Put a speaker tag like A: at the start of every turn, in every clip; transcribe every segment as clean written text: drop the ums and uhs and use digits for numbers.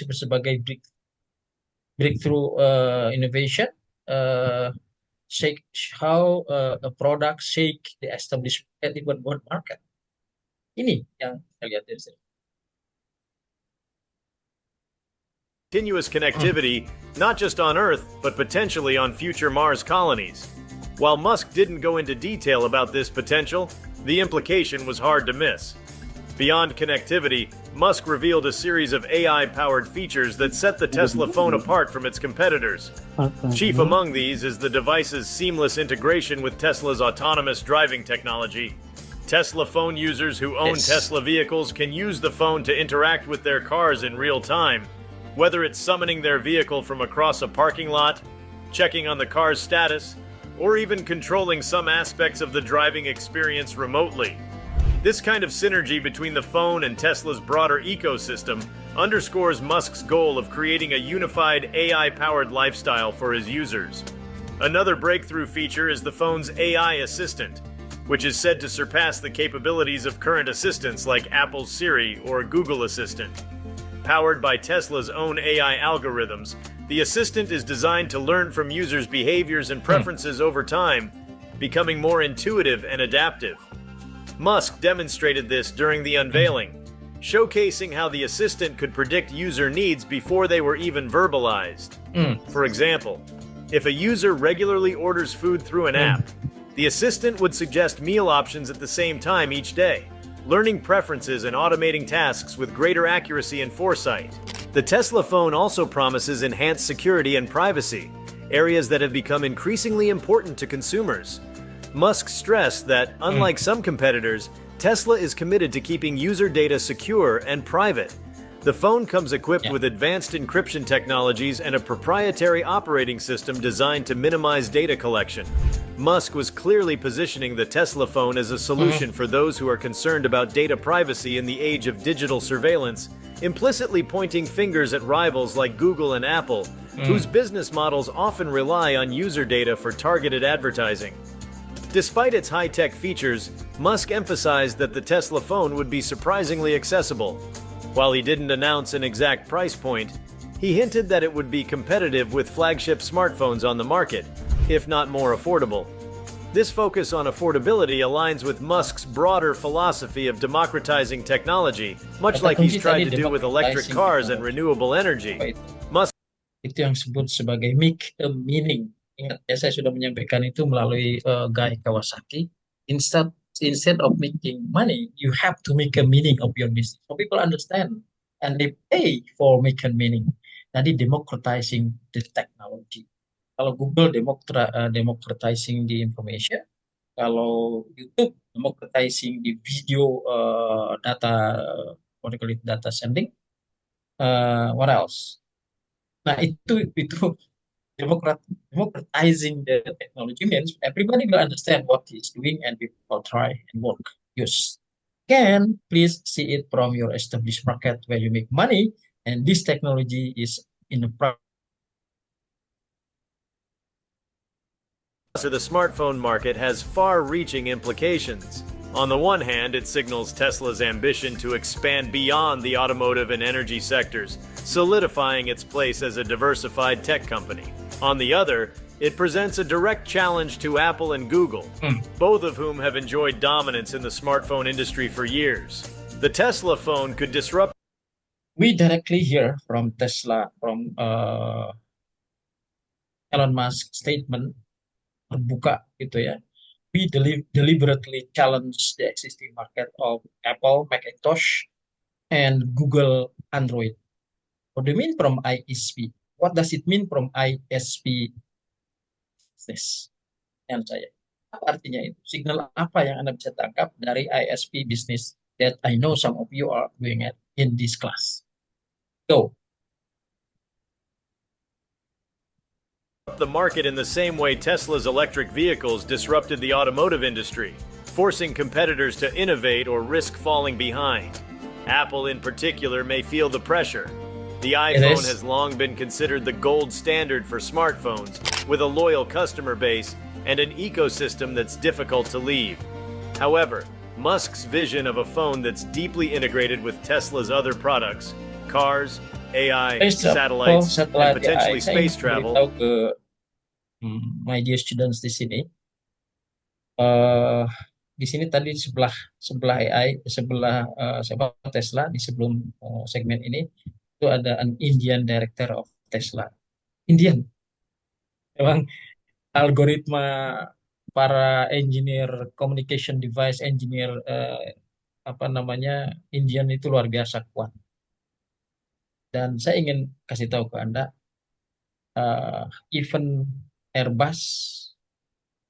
A: disebut sebagai breakthrough innovation, uh, shake how a product shake the established market. Ini yang saya lihat dari sini.
B: Continuous connectivity, not just on Earth, but potentially on future Mars colonies. While Musk didn't go into detail about this potential, the implication was hard to miss. Beyond connectivity, Musk revealed a series of AI-powered features that set the Tesla phone apart from its competitors. Chief among these is the device's seamless integration with Tesla's autonomous driving technology. Tesla phone users who own Tesla vehicles can use the phone to interact with their cars in real time, whether it's summoning their vehicle from across a parking lot, checking on the car's status, or even controlling some aspects of the driving experience remotely. This kind of synergy between the phone and Tesla's broader ecosystem underscores Musk's goal of creating a unified AI-powered lifestyle for his users. Another breakthrough feature is the phone's AI assistant, which is said to surpass the capabilities of current assistants like Apple's Siri or Google Assistant. Powered by Tesla's own AI algorithms, the assistant is designed to learn from users' behaviors and preferences over time, becoming more intuitive and adaptive. Musk demonstrated this during the unveiling, showcasing how the assistant could predict user needs before they were even verbalized. For example, if a user regularly orders food through an app, the assistant would suggest meal options at the same time each day, learning preferences and automating tasks with greater accuracy and foresight. The Tesla phone also promises enhanced security and privacy, areas that have become increasingly important to consumers. Musk stressed that, unlike some competitors, Tesla is committed to keeping user data secure and private. The phone comes equipped with advanced encryption technologies and a proprietary operating system designed to minimize data collection. Musk was clearly positioning the Tesla phone as a solution for those who are concerned about data privacy in the age of digital surveillance, implicitly pointing fingers at rivals like Google and Apple, whose business models often rely on user data for targeted advertising. Despite its high-tech features, Musk emphasized that the Tesla phone would be surprisingly accessible. While he didn't announce an exact price point, he hinted that it would be competitive with flagship smartphones on the market, if not more affordable. This focus on affordability aligns with Musk's broader philosophy of democratizing technology, much like he's tried to do with electric cars and renewable energy. Musk
A: itu yang disebut sebagai make a meaning. Ingat ya, saya sudah menyampaikan itu melalui Guy Kawasaki. Instead of making money, you have to make a meaning of your business. So people understand and they pay for making meaning. Tadi democratizing the technology. Kalau Google democratizing the information, kalau YouTube democratizing the video data, what do you call it, data sending. What else? Nah itu democratizing the technology means everybody will understand what he's doing and people try and work. Use. Again, please see it from your established market where you make money, and this technology is in the
B: The smartphone market has far-reaching implications. On the one hand, it signals Tesla's ambition to expand beyond the automotive and energy sectors, solidifying its place as a diversified tech company. On the other, it presents a direct challenge to Apple and Google, both of whom have enjoyed dominance in the smartphone industry for years. The Tesla phone could disrupt.
A: We directly hear from Tesla, from Elon Musk's statement, terbuka gitu ya. We deliberately challenge the existing market of Apple Macintosh and Google Android. What do you mean from ISP? What does it mean from ISP business? Yang saya, apa artinya itu? Signal apa yang Anda bisa tangkap dari ISP business that I know some of you are doing it in this class? Go.
B: The market in the same way Tesla's electric vehicles disrupted the automotive industry, forcing competitors to innovate or risk falling behind. Apple in particular may feel the pressure. The iPhone has long been considered the gold standard for smartphones, with a loyal customer base and an ecosystem that's difficult to leave. However, Musk's vision of a phone that's deeply integrated with Tesla's other products, cars, AI,
A: Space travel,
B: satellites, and
A: setelah AI,
B: potentially
A: saya ingin
B: space travel.
A: memberitahu ke my dear students di sini. eh di sini tadi sebelah sebelah AI, sebelah siapa Tesla di sebelum segmen ini itu ada an Indian director of Tesla. Indian, memang algoritma para engineer communication device engineer apa namanya Indian itu luar biasa kuat. Dan saya ingin kasih tahu ke Anda, eh, even Airbus,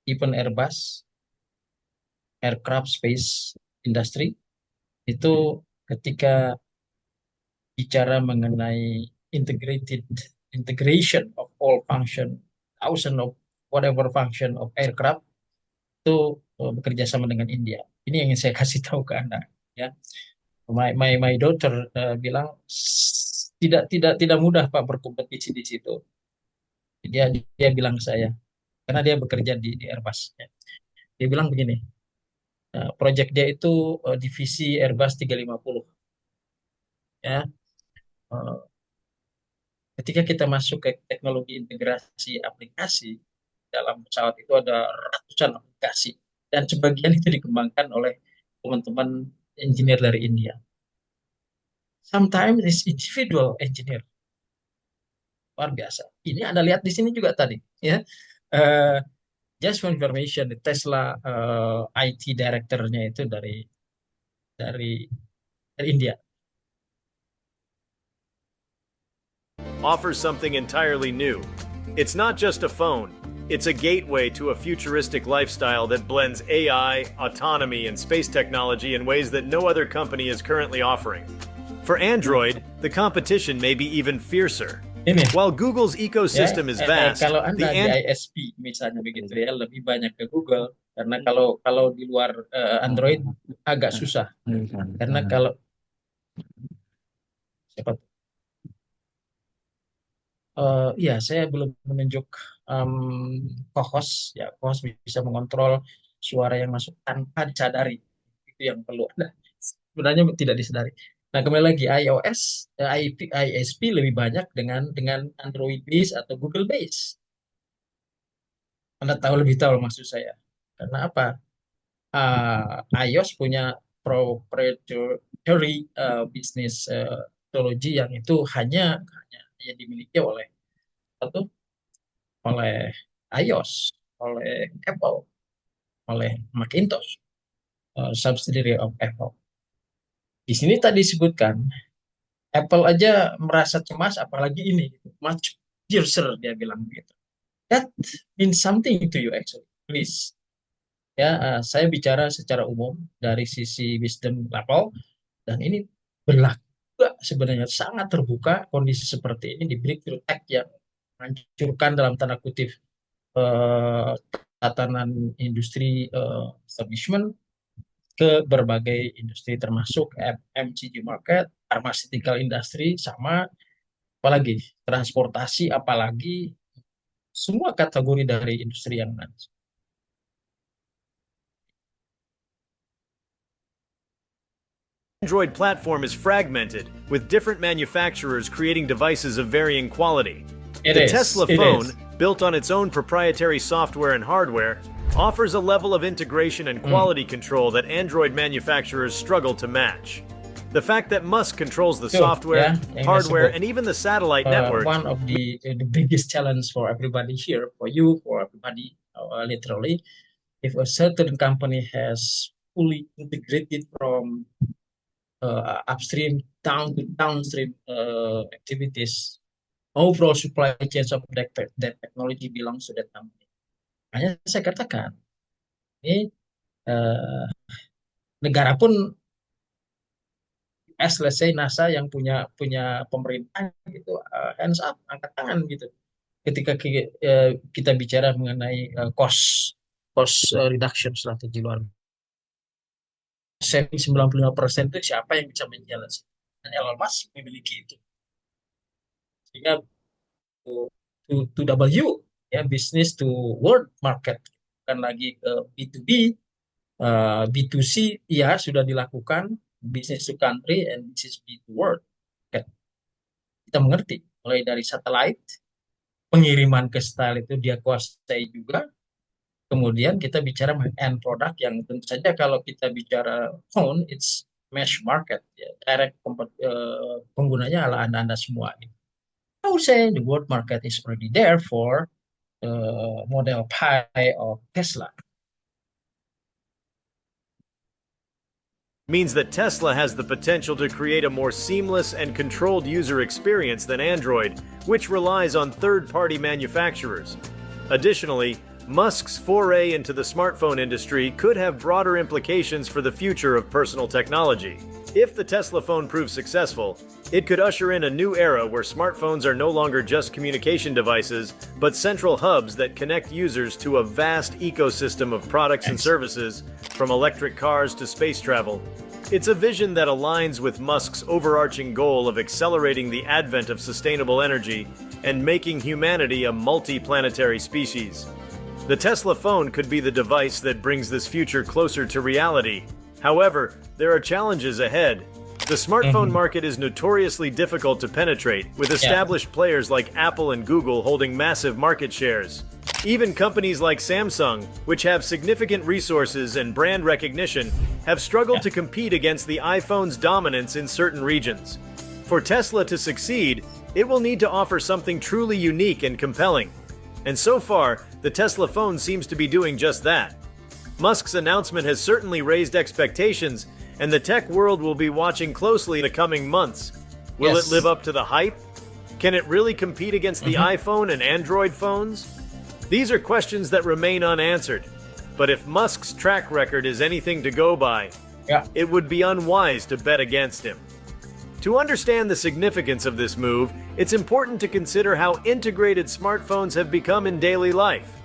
A: even Airbus aircraft space industry itu ketika bicara mengenai integrated integration of all function, thousand of whatever function of aircraft itu bekerja sama dengan India. Ini yang ingin saya kasih tahu ke Anda. Ya, my daughter bilang tidak mudah Pak berkompetisi di situ. Dia dia bilang ke saya karena dia bekerja di Airbus. Ya. Dia bilang begini, proyek dia itu divisi Airbus 350. Ya, Eh, ketika kita masuk ke teknologi integrasi aplikasi dalam pesawat itu ada ratusan aplikasi dan sebagian itu dikembangkan oleh teman-teman engineer dari India. Sometimes it's individual engineer, luar biasa. Ini Anda lihat di sini juga tadi, ya. Eh, just for information, Tesla IT directornya itu dari dari India.
B: Offers something entirely new. It's not just a phone, it's a gateway to a futuristic lifestyle that blends AI, autonomy, and space technology in ways that no other company is currently offering. For Android, the competition may be even fiercer.
A: Ini
B: While Google's
A: ya,
B: ecosystem is vast,
A: kalau
B: the
A: Anda di ISP misalnya begitu ya, lebih banyak ke Google karena kalau kalau di luar Android agak susah. Karena kalau siapa iya, saya belum menunjuk em, co-host ya, co-host bisa mengontrol suara yang masuk tanpa disadari. Itu yang perlu ada. Sebenarnya tidak disadari. Nah, kembali lagi iOS, ISP lebih banyak dengan Android base atau Google base. Anda tahu lebih tahu maksud saya. Karena apa? iOS punya proprietary business teknologi yang itu hanya yang dimiliki oleh satu oleh iOS, oleh Apple, oleh Macintosh, subsidiary of Apple. Di sini tadi disebutkan Apple aja merasa cemas, apalagi ini much fiercer dia bilang begitu. That means something to you actually. Please, ya saya bicara secara umum dari sisi wisdom level dan ini berlaku juga sebenarnya sangat terbuka kondisi seperti ini di breakthrough tech yang menghancurkan dalam tanda kutip eh, tatanan industri establishment ke berbagai industri termasuk FMCG market, pharmaceutical industry, sama apalagi transportasi, apalagi semua kategori dari industri yang ada.
B: Android platform is fragmented, with different manufacturers creating devices of varying quality.
A: It
B: The
A: is,
B: Tesla
A: it
B: phone,
A: is.
B: built on its own proprietary software and hardware, offers a level of integration and
A: Hmm.
B: quality control that Android manufacturers struggle to match. The fact that Musk controls the
A: Itu
B: software,
A: ya yang saya
B: hardware,
A: sebut
B: and even the satellite networks,
A: one of the biggest challenge for everybody here, for you, for everybody, literally, if a certain company has fully integrated from upstream down to downstream activities, overall supply chains of that technology belongs to that company. Makanya saya katakan, ini eh, negara pun, as let's say NASA yang punya punya pemerintah gitu, hands up, angkat tangan gitu. Ketika kita bicara mengenai cost cost reduction strategi luar saving 95% itu siapa yang bisa menjelaskan? Dan Elon Musk memiliki itu. Sehingga to W ya business to world market bukan lagi ke B2B, B2C ya sudah dilakukan business to country and business B to world. Okay. kita mengerti, mulai dari satelit, pengiriman ke satelit itu dia kuasai juga. Kemudian kita bicara end product yang tentu saja kalau kita bicara phone, it's mass market, ya. Direct penggunanya adalah anda-anda semua. I would say the world market is already there for model Pi of Tesla.
B: Means that Tesla has the potential to create a more seamless and controlled user experience than Android, which relies on third-party manufacturers. Additionally, Musk's foray into the smartphone industry could have broader implications for the future of personal technology. If the Tesla phone proves successful, it could usher in a new era where smartphones are no longer just communication devices, but central hubs that connect users to a vast ecosystem of products and services, from electric cars to space travel. It's a vision that aligns with Musk's overarching goal of accelerating the advent of sustainable energy and making humanity a multi-planetary species. The Tesla phone could be the device that brings this future closer to reality. However, there are challenges ahead. The smartphone market is notoriously difficult to penetrate, with established players like Apple and Google holding massive market shares. Even companies like Samsung, which have significant resources and brand recognition, have struggled to compete against the iPhone's dominance in certain regions. For Tesla to succeed, it will need to offer something truly unique and compelling. And so far, the Tesla phone seems to be doing just that. Musk's announcement has certainly raised expectations, and the tech world will be watching closely in the coming months. Will it live up to the hype? Can it really compete against the iPhone and Android phones? These are questions that remain unanswered. But if Musk's track record is anything to go by, it would be unwise to bet against him. To understand the significance of this move, it's important to consider how integrated smartphones have become in daily life.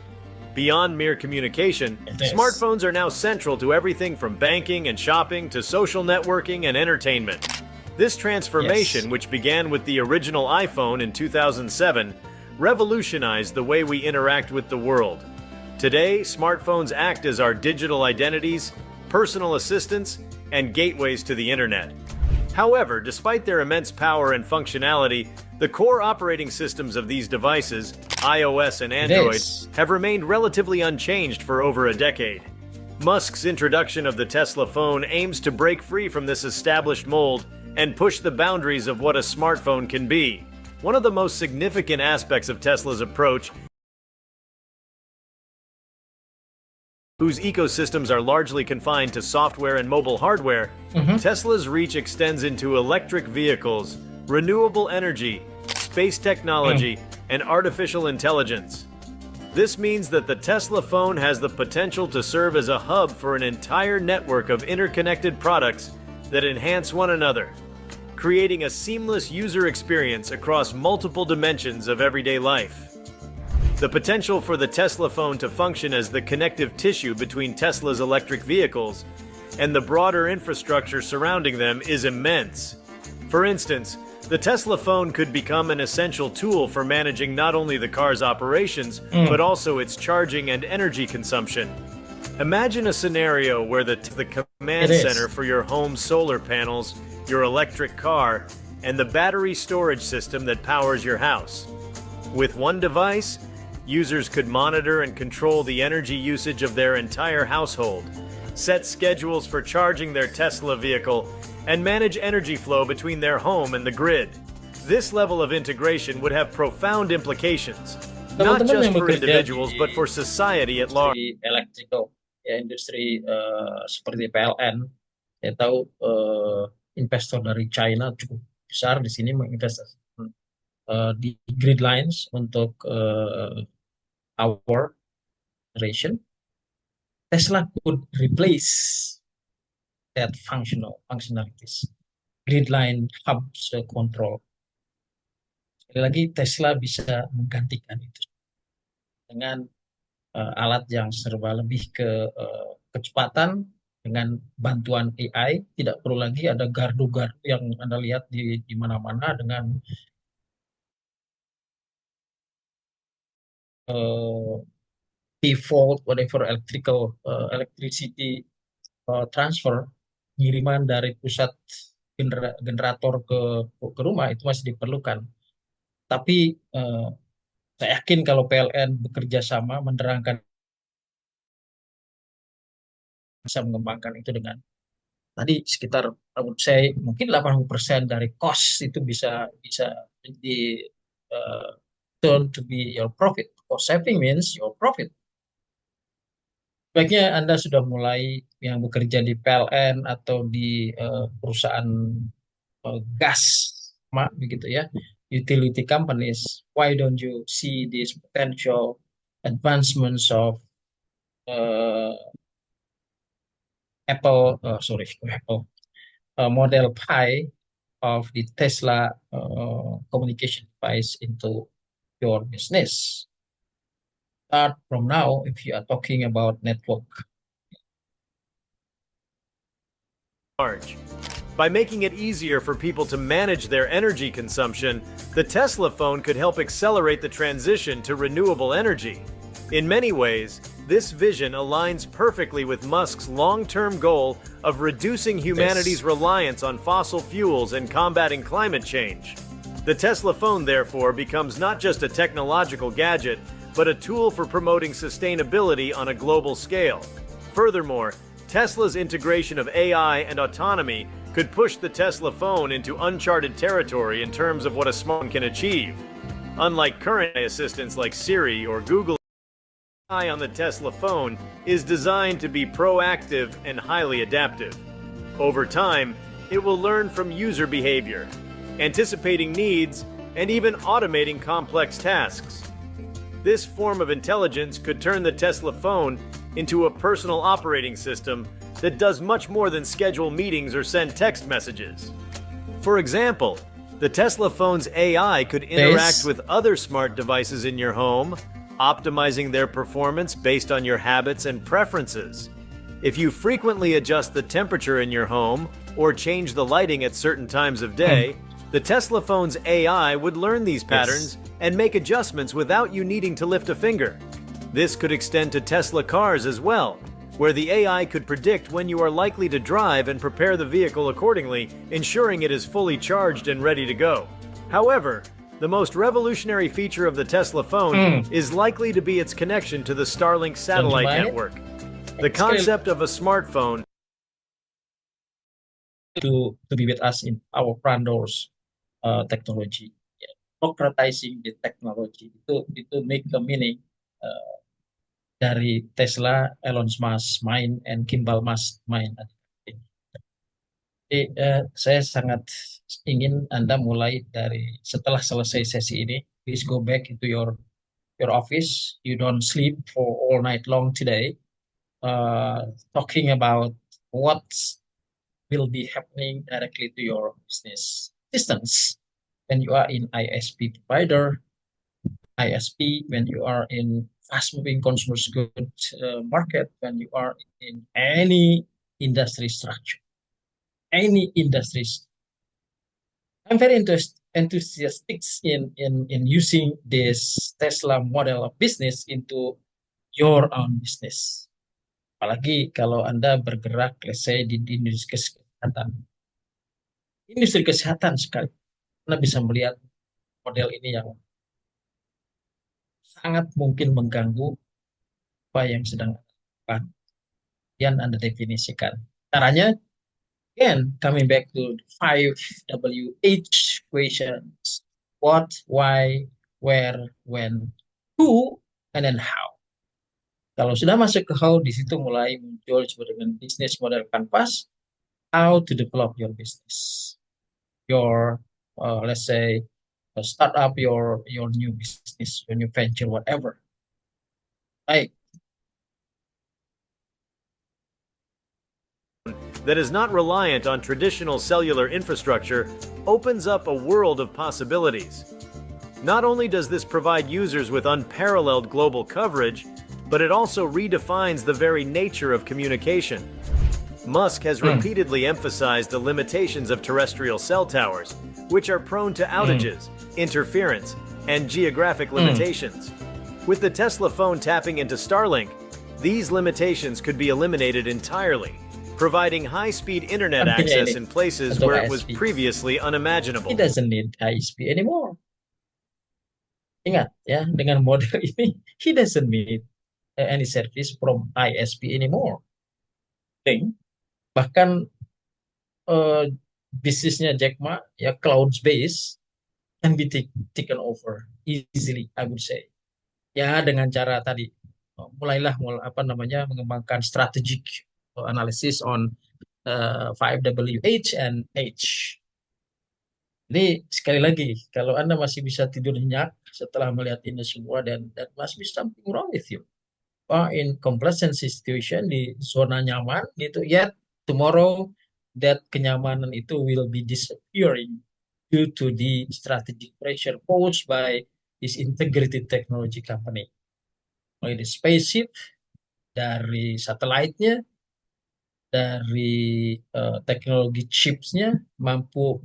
B: Beyond mere communication, smartphones are now central to everything from banking and shopping to social networking and entertainment. This transformation, which began with the original iPhone in 2007, revolutionized the way we interact with the world. Today, smartphones act as our digital identities, personal assistants, and gateways to the internet. However, despite their immense power and functionality, the core operating systems of these devices, iOS and Android, have remained relatively unchanged for over a decade. Musk's introduction of the Tesla phone aims to break free from this established mold and push the boundaries of what a smartphone can be. One of the most significant aspects of Tesla's approach, whose ecosystems are largely confined to software and mobile hardware, Tesla's reach extends into electric vehicles, renewable energy, space technology, and artificial intelligence. This means that the Tesla phone has the potential to serve as a hub for an entire network of interconnected products that enhance one another, creating a seamless user experience across multiple dimensions of everyday life. The potential for the Tesla phone to function as the connective tissue between Tesla's electric vehicles and the broader infrastructure surrounding them is immense. For instance, the Tesla phone could become an essential tool for managing not only the car's operations, but also its charging and energy consumption. Imagine a scenario where the command center for your home's solar panels, your electric car, and the battery storage system that powers your house. With one device, users could monitor and control the energy usage of their entire household, set schedules for charging their Tesla vehicle, and manage energy flow between their home and the grid. This level of integration would have profound implications, not just for individuals, but for society at large.
A: Electrical, ya, industri seperti PLN, saya tahu investor dari China cukup besar di sini menginvestasi di grid lines untuk power generation. Tesla could replace that functionalities. Grid line hubs control. Sekali lagi Tesla bisa menggantikan itu dengan alat yang serba lebih ke kecepatan, dengan bantuan AI. Tidak perlu lagi ada gardu-gardu yang Anda lihat di mana-mana dengan default whatever electricity transfer, pengiriman dari pusat generator ke rumah itu masih diperlukan. Tapi saya yakin kalau PLN bekerja sama menerangkan bisa mengembangkan itu dengan tadi sekitar menurut saya mungkin 80% dari cost itu bisa bisa di uh, turn to be your profit. Cost saving means your profit. Sebaiknya Anda sudah mulai yang bekerja di PLN atau di perusahaan gas, begitu ya, utility companies. Why don't you see these potential advancements of uh, Apple, sorry, Apple, Model Pi of the Tesla communication device into your business. Start from now if you are talking about network.
B: By making it easier for people to manage their energy consumption, the Tesla phone could help accelerate the transition to renewable energy. In many ways, this vision aligns perfectly with Musk's long-term goal of reducing humanity's reliance on fossil fuels and combating climate change. The Tesla phone, therefore, becomes not just a technological gadget, but a tool for promoting sustainability on a global scale. Furthermore, Tesla's integration of AI and autonomy could push the Tesla phone into uncharted territory in terms of what a smartphone can achieve. Unlike current assistants like Siri or Google, AI on the Tesla phone is designed to be proactive and highly adaptive. Over time, it will learn from user behavior, anticipating needs, and even automating complex tasks. This form of intelligence could turn the Tesla phone into a personal operating system that does much more than schedule meetings or send text messages. For example, the Tesla phone's AI could interact with other smart devices in your home, optimizing their performance based on your habits and preferences. If you frequently adjust the temperature in your home or change the lighting at certain times of day, the Tesla phone's AI would learn these patterns and make adjustments without you needing to lift a finger. This could extend to Tesla cars as well, where the AI could predict when you are likely to drive and prepare the vehicle accordingly, ensuring it is fully charged and ready to go. However, the most revolutionary feature of the Tesla phone is likely to be its connection to the Starlink satellite network. The concept of a smartphone
A: to be with us in our front doors technology, democratizing the technology itu make the meaning dari Tesla, Elon Musk main, and Kimball Musk main. Jadi saya sangat ingin Anda mulai dari setelah selesai sesi ini, please go back into your office. You don't sleep for all night long today, talking about what will be happening directly to your business systems when you are in ISP provider, ISP when you are in fast-moving consumer goods market, when you are in any industry structure, any industries. I'm very enthusiastic in using this Tesla model of business into your own business. Apalagi kalau Anda bergerak, let's say, di industri kesehatan. Industri kesehatan sekali. Anda bisa melihat model ini yang sangat mungkin mengganggu apa yang sedang dilakukan. Yang Anda definisikan. Caranya, again, coming back to 5 WH questions. What, why, where, when, who, and then how. Kalau sudah masuk ke how, di situ mulai muncul disebut dengan business model canvas, how to develop your business. Your, let's say, start up your new business, your new venture, whatever. Baik.
B: That is not reliant on traditional cellular infrastructure opens up a world of possibilities. Not only does this provide users with unparalleled global coverage, but it also redefines the very nature of communication. Musk has repeatedly emphasized the limitations of terrestrial cell towers, which are prone to outages, interference, and geographic limitations. With the Tesla phone tapping into Starlink, these limitations could be eliminated entirely, providing high-speed internet access in places where it was previously unimaginable.
A: It doesn't need ISP anymore. Ingat ya, dengan model ini, he doesn't need any service from ISP anymore. Bahkan eh, bisnisnya Jack Ma ya cloud base can be taken over easily, I would say. Ya dengan cara tadi mulailah apa namanya mengembangkan strategic analysis on 5WH and H. Jadi sekali lagi, kalau Anda masih bisa tidur nyenyak setelah melihat ini semua dan that must be something wrong with you. In complacency situation di zona nyaman gitu, yet tomorrow that kenyamanan itu will be disappearing due to the strategic pressure posed by this integrated technology company. Mulai dari spaceship, dari satelitnya, dari teknologi chipsnya, mampu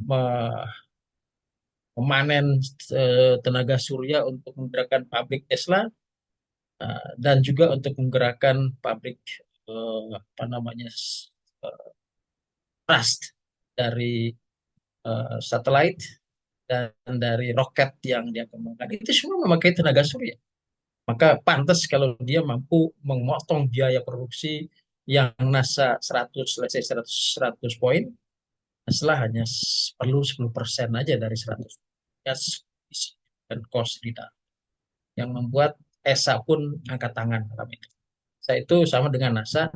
A: memanen tenaga surya untuk menggerakkan pabrik Tesla, dan juga untuk menggerakkan pabrik apa namanya thrust dari satelit dan dari roket yang dia kembangkan. Itu semua memakai tenaga surya. Maka pantas kalau dia mampu memotong biaya produksi yang NASA 100, let's say 100 poin, Tesla hanya perlu 10% aja dari 100. Ya, dan cost reduction yang membuat ESA pun angkat tangan dalam itu. ESA itu sama dengan NASA,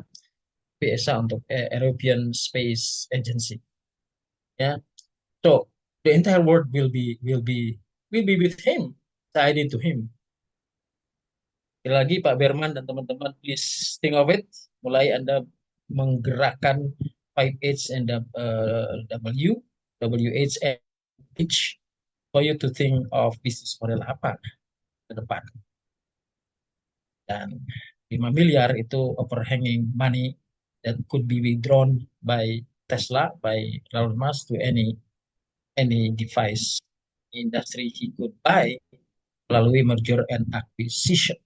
A: ESA untuk European Space Agency. Ya, so the entire world will be with him, tied to him. Sekali lagi Pak Berman dan teman-teman, please think of it. Mulai Anda menggerakkan 5H and WH and H for you to think of bisnis model apa ke depan. Dan 5 miliar itu overhanging money that could be withdrawn by Tesla, by Elon Musk to any device industry he could buy melalui merger and acquisition.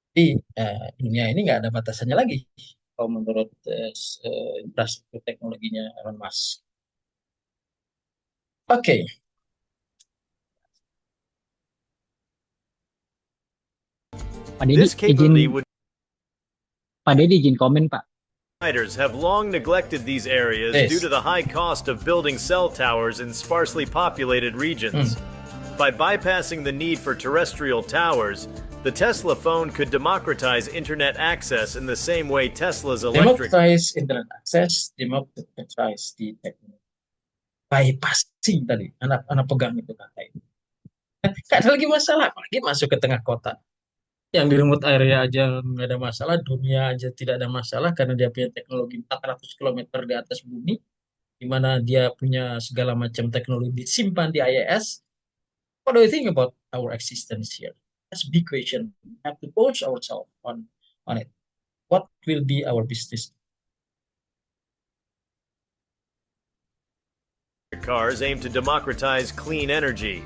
A: Jadi dunia ini nggak ada batasannya lagi kalau menurut infrastruktur teknologinya Elon Musk. Oke,
C: Pak Deddy
B: This capability
C: izin
B: would
C: Pak Deddy izin komen Pak.
B: providers have long neglected these areas
A: yes.
B: due to the high cost of building cell towers in sparsely populated regions. By bypassing the need for terrestrial towers, the Tesla phone could democratize internet access in the same way Tesla's electric
A: Democratize internet access, democratize di teknologi. Bypassing tadi, anak pegang itu kata itu. Nggak ada lagi masalah, apalagi masuk ke tengah kota. Yang di remote area aja nggak ada masalah, dunia aja tidak ada masalah karena dia punya teknologi 400 kilometer di atas bumi, di mana dia punya segala macam teknologi disimpan di IAS. What do you think about our existence here? That's a big question. We have to pose ourselves on it. What will be our business?
B: cars aim to democratize clean energy.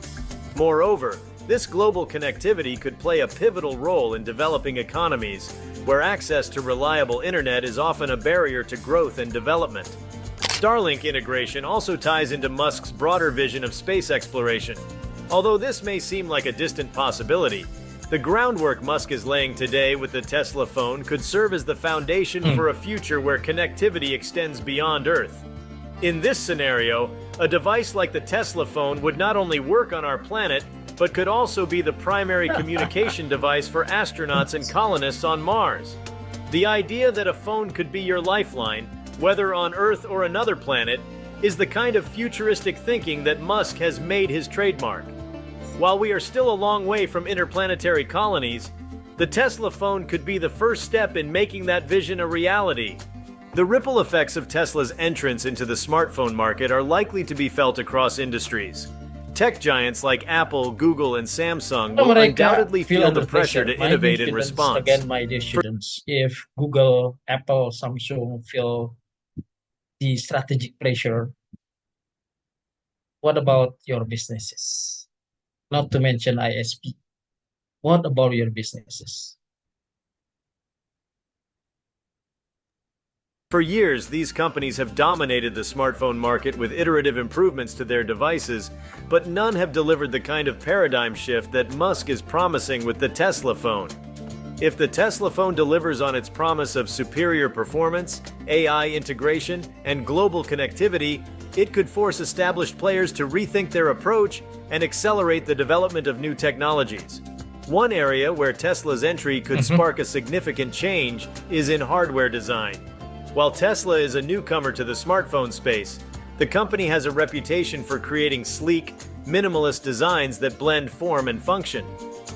B: Moreover, this global connectivity could play a pivotal role in developing economies, where access to reliable internet is often a barrier to growth and development. Starlink integration also ties into Musk's broader vision of space exploration. Although this may seem like a distant possibility, the groundwork Musk is laying today with the Tesla phone could serve as the foundation for a future where connectivity extends beyond Earth. In this scenario, a device like the Tesla phone would not only work on our planet, but could also be the primary communication device for astronauts and colonists on Mars. The idea that a phone could be your lifeline, whether on Earth or another planet, is the kind of futuristic thinking that Musk has made his trademark. While we are still a long way from interplanetary colonies, the Tesla phone could be the first step in making that vision a reality. The ripple effects of Tesla's entrance into the smartphone market are likely to be felt across industries. Tech giants like Apple, Google, and Samsung will undoubtedly feel the pressure to innovate in response.
A: Again, my dear students, if Google, Apple, Samsung feel the strategic pressure, what about your businesses? Not to mention ISP. What about your businesses?
B: For years, these companies have dominated the smartphone market with iterative improvements to their devices, but none have delivered the kind of paradigm shift that Musk is promising with the Tesla phone. If the Tesla phone delivers on its promise of superior performance, AI integration, and global connectivity, it could force established players to rethink their approach and accelerate the development of new technologies. One area where Tesla's entry could spark a significant change is in hardware design. While Tesla is a newcomer to the smartphone space, the company has a reputation for creating sleek, minimalist designs that blend form and function.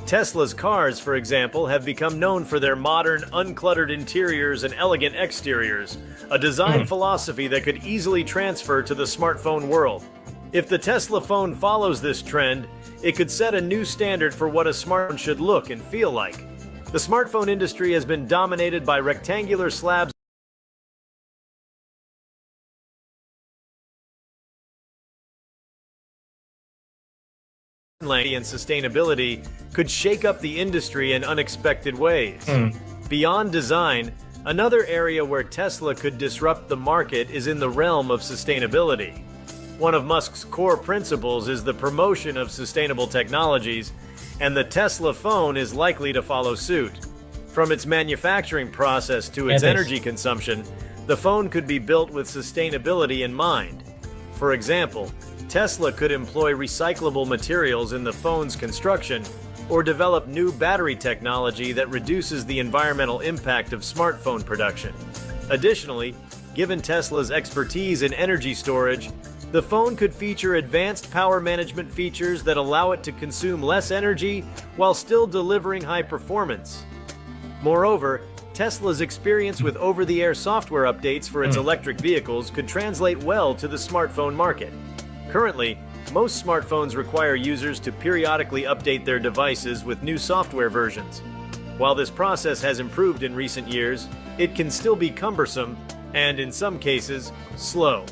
B: Tesla's cars, for example, have become known for their modern, uncluttered interiors and elegant exteriors, a design philosophy that could easily transfer to the smartphone world. If the Tesla phone follows this trend, it could set a new standard for what a smartphone should look and feel like. The smartphone industry has been dominated by rectangular slabs and sustainability could shake up the industry in unexpected ways. Beyond design, another area where Tesla could disrupt the market is in the realm of sustainability. One of Musk's core principles is the promotion of sustainable technologies, and the Tesla phone is likely to follow suit. From its manufacturing process to its energy consumption, the phone could be built with sustainability in mind. For example, Tesla could employ recyclable materials in the phone's construction or develop new battery technology that reduces the environmental impact of smartphone production. Additionally, given Tesla's expertise in energy storage, the phone could feature advanced power management features that allow it to consume less energy while still delivering high performance. Moreover, Tesla's experience with over-the-air software updates for its electric vehicles could translate well to the smartphone market. Currently, most smartphones require users to periodically update their devices with new software versions. While this process has improved in recent years, it can still be cumbersome and, in some cases, slow.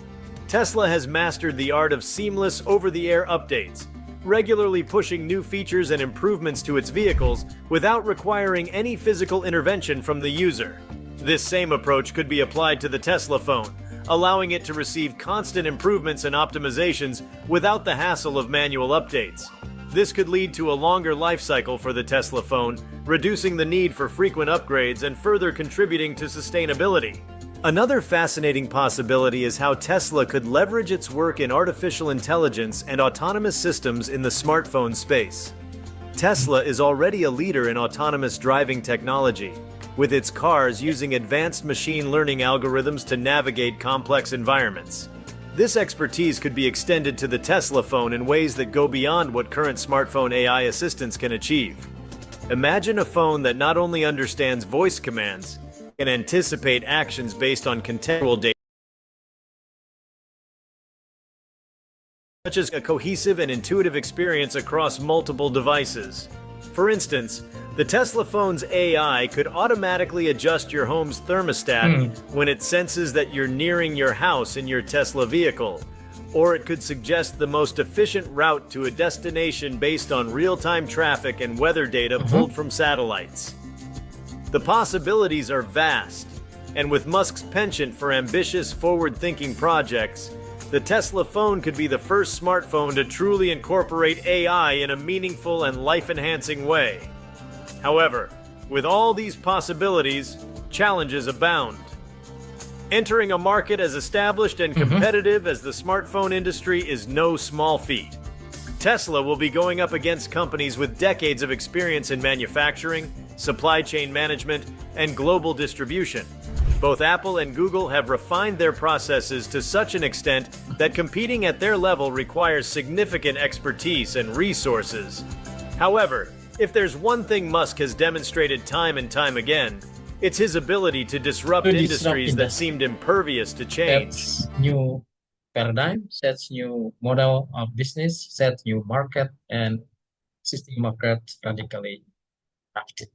B: Tesla has mastered the art of seamless over-the-air updates, regularly pushing new features and improvements to its vehicles without requiring any physical intervention from the user. This same approach could be applied to the Tesla phone, allowing it to receive constant improvements and optimizations without the hassle of manual updates. This could lead to a longer life cycle for the Tesla phone, reducing the need for frequent upgrades and further contributing to sustainability. Another fascinating possibility is how Tesla could leverage its work in artificial intelligence and autonomous systems in the smartphone space. Tesla is already a leader in autonomous driving technology, with its cars using advanced machine learning algorithms to navigate complex environments. This expertise could be extended to the Tesla phone in ways that go beyond what current smartphone AI assistants can achieve. Imagine a phone that not only understands voice commands, can anticipate actions based on contextual data, such as a cohesive and intuitive experience across multiple devices. For instance, the Tesla phone's AI could automatically adjust your home's thermostat when it senses that you're nearing your house in your Tesla vehicle, or it could suggest the most efficient route to a destination based on real-time traffic and weather data pulled from satellites. The possibilities are vast, and with Musk's penchant for ambitious, forward-thinking projects, the Tesla phone could be the first smartphone to truly incorporate AI in a meaningful and life-enhancing way. However, with all these possibilities, challenges abound. Entering a market as established and competitive as the smartphone industry is no small feat. Tesla will be going up against companies with decades of experience in manufacturing, supply chain management, and global distribution. Both Apple and Google have refined their processes to such an extent that competing at their level requires significant expertise and resources. However, if there's one thing Musk has demonstrated time and time again, it's his ability to disrupt industries that seemed impervious to change.
A: Sets new paradigm, sets new model of business, sets new market, and existing market radically affected.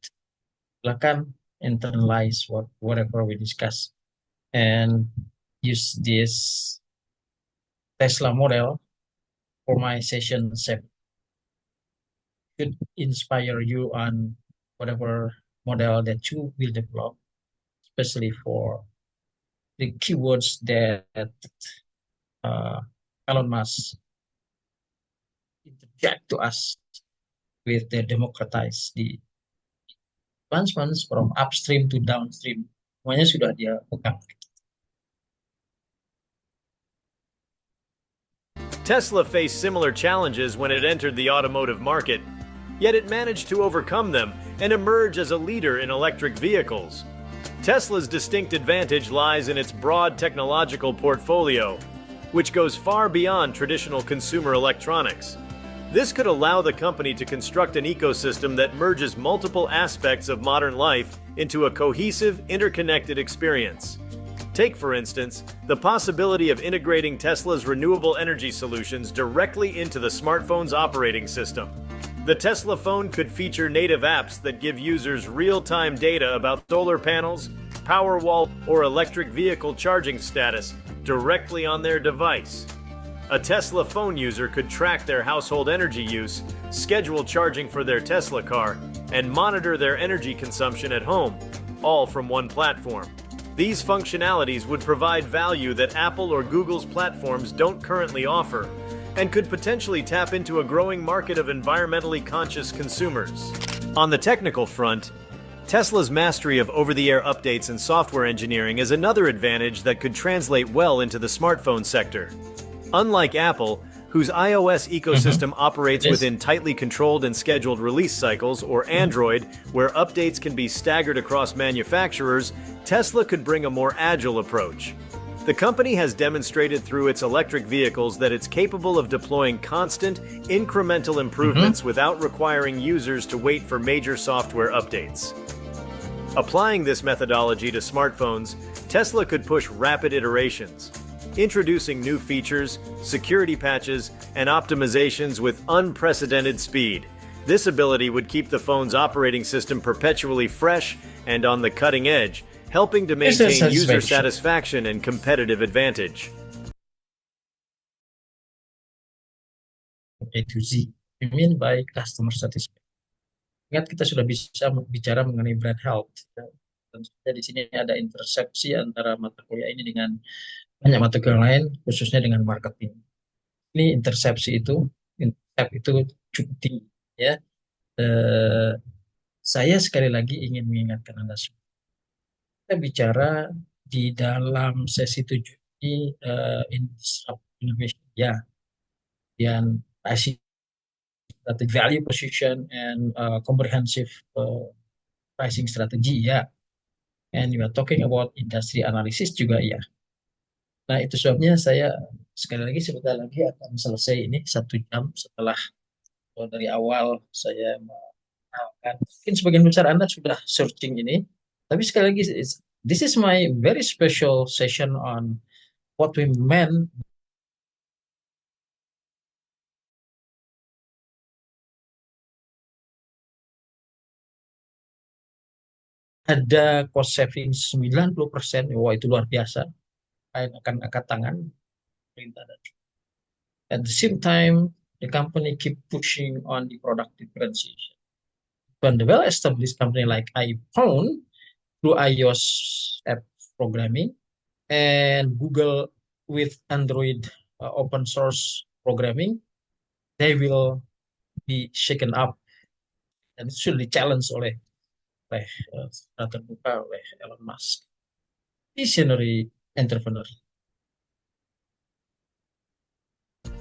A: Silakan internalize whatever we discuss and use this Tesla model for my session 7. Should inspire you on whatever model that you will develop, especially for the keywords that uh, Elon Musk interject to us with the democratize the advancements from upstream to downstream. Semuanya sudah dia pegang.
B: Tesla faced similar challenges when it entered the automotive market, yet it managed to overcome them and emerge as a leader in electric vehicles. Tesla's distinct advantage lies in its broad technological portfolio, which goes far beyond traditional consumer electronics. This could allow the company to construct an ecosystem that merges multiple aspects of modern life into a cohesive, interconnected experience. Take, for instance, the possibility of integrating Tesla's renewable energy solutions directly into the smartphone's operating system. The Tesla phone could feature native apps that give users real-time data about solar panels, Powerwall, or electric vehicle charging status directly on their device. A Tesla phone user could track their household energy use, schedule charging for their Tesla car, and monitor their energy consumption at home, all from one platform. These functionalities would provide value that Apple or Google's platforms don't currently offer, and could potentially tap into a growing market of environmentally conscious consumers. On the technical front, Tesla's mastery of over-the-air updates and software engineering is another advantage that could translate well into the smartphone sector. Unlike Apple, whose iOS ecosystem operates within tightly controlled and scheduled release cycles, or Android, where updates can be staggered across manufacturers, Tesla could bring a more agile approach. The company has demonstrated through its electric vehicles that it's capable of deploying constant, incremental improvements without requiring users to wait for major software updates. Applying this methodology to smartphones, Tesla could push rapid iterations, introducing new features, security patches, and optimizations with unprecedented speed. This ability would keep the phone's operating system perpetually fresh and on the cutting edge, helping to maintain user satisfaction and competitive advantage.
A: A to Z, we mean by customer satisfaction. Ingat kita sudah bisa bicara mengenai brand health. Tentu saja di sini ada intersepsi antara mata kuliah ini dengan banyak mata kuliah lain, khususnya dengan marketing. Ini intersepsi itu cukup tinggi, ya. Saya sekali lagi ingin mengingatkan Anda semua. Kita bicara di dalam sesi 7 ini in innovation, ya, dan IC the value position and comprehensive pricing strategy, ya. And you are talking about industry analysis juga, ya. Nah, itu sebabnya saya sekali lagi sebentar lagi akan selesai ini 1 jam setelah dari awal saya mengenalkan. Mungkin sebagian besar Anda sudah searching ini, tapi sekali lagi this is my very special session on what we meant ada cost saving 90%. Wah, itu luar biasa. Akan angkat tangan perintah. At the same time, the company keep pushing on the product differentiation. When the well-established company like iPhone through iOS app programming and Google with Android open source programming, they will be shaken up dan itu sudah di-challenge oleh terbuka oleh Elon Musk, visionary entrepreneur.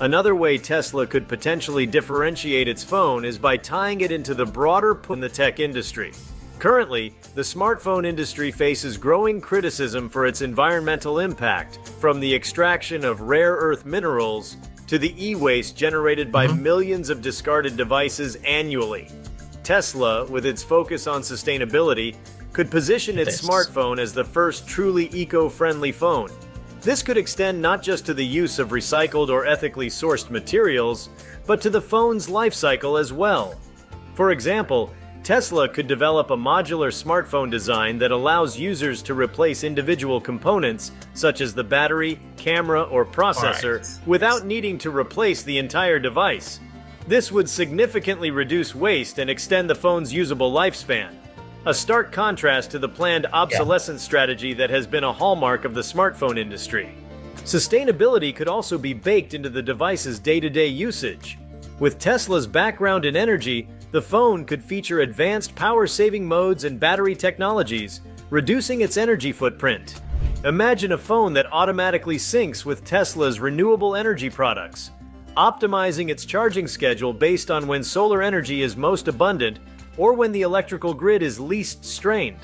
B: Another way Tesla could potentially differentiate its phone is by tying it into the broader in the tech industry. Currently, the smartphone industry faces growing criticism for its environmental impact, from the extraction of rare earth minerals to the e-waste generated by millions of discarded devices annually. Tesla, with its focus on sustainability, could position its smartphone as the first truly eco-friendly phone. This could extend not just to the use of recycled or ethically sourced materials, but to the phone's life cycle as well. For example, Tesla could develop a modular smartphone design that allows users to replace individual components, such as the battery, camera, or processor, without needing to replace the entire device. This would significantly reduce waste and extend the phone's usable lifespan. a stark contrast to the planned obsolescence strategy that has been a hallmark of the smartphone industry. Sustainability could also be baked into the device's day-to-day usage. With Tesla's background in energy, the phone could feature advanced power-saving modes and battery technologies, reducing its energy footprint. Imagine a phone that automatically syncs with Tesla's renewable energy products, optimizing its charging schedule based on when solar energy is most abundant or when the electrical grid is least strained.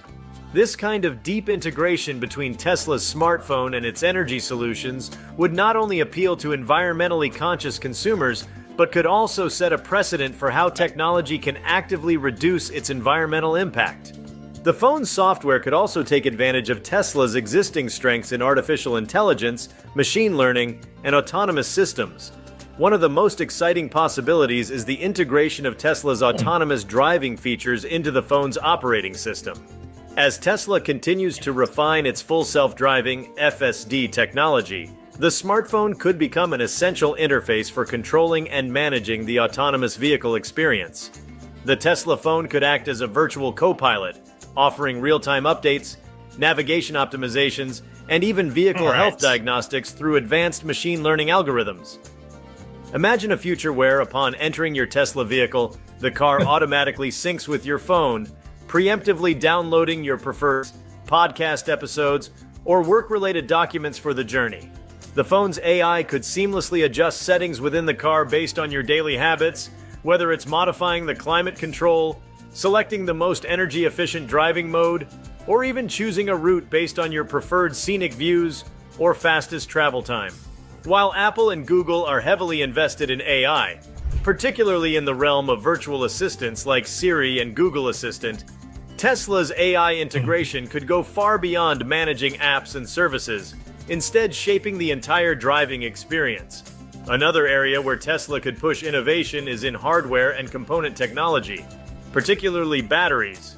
B: This kind of deep integration between Tesla's smartphone and its energy solutions would not only appeal to environmentally conscious consumers, but could also set a precedent for how technology can actively reduce its environmental impact. The phone's software could also take advantage of Tesla's existing strengths in artificial intelligence, machine learning, and autonomous systems. One of the most exciting possibilities is the integration of Tesla's autonomous driving features into the phone's operating system. As Tesla continues to refine its full self-driving FSD technology, the smartphone could become an essential interface for controlling and managing the autonomous vehicle experience. The Tesla phone could act as a virtual co-pilot, offering real-time updates, navigation optimizations, and even vehicle health diagnostics through advanced machine learning algorithms. Imagine a future where, upon entering your Tesla vehicle, the car automatically syncs with your phone, preemptively downloading your preferred podcast episodes or work-related documents for the journey. The phone's AI could seamlessly adjust settings within the car based on your daily habits, whether it's modifying the climate control, selecting the most energy-efficient driving mode, or even choosing a route based on your preferred scenic views or fastest travel time. While Apple and Google are heavily invested in AI, particularly in the realm of virtual assistants like Siri and Google Assistant, Tesla's AI integration could go far beyond managing apps and services, instead shaping the entire driving experience. Another area where Tesla could push innovation is in hardware and component technology, particularly batteries.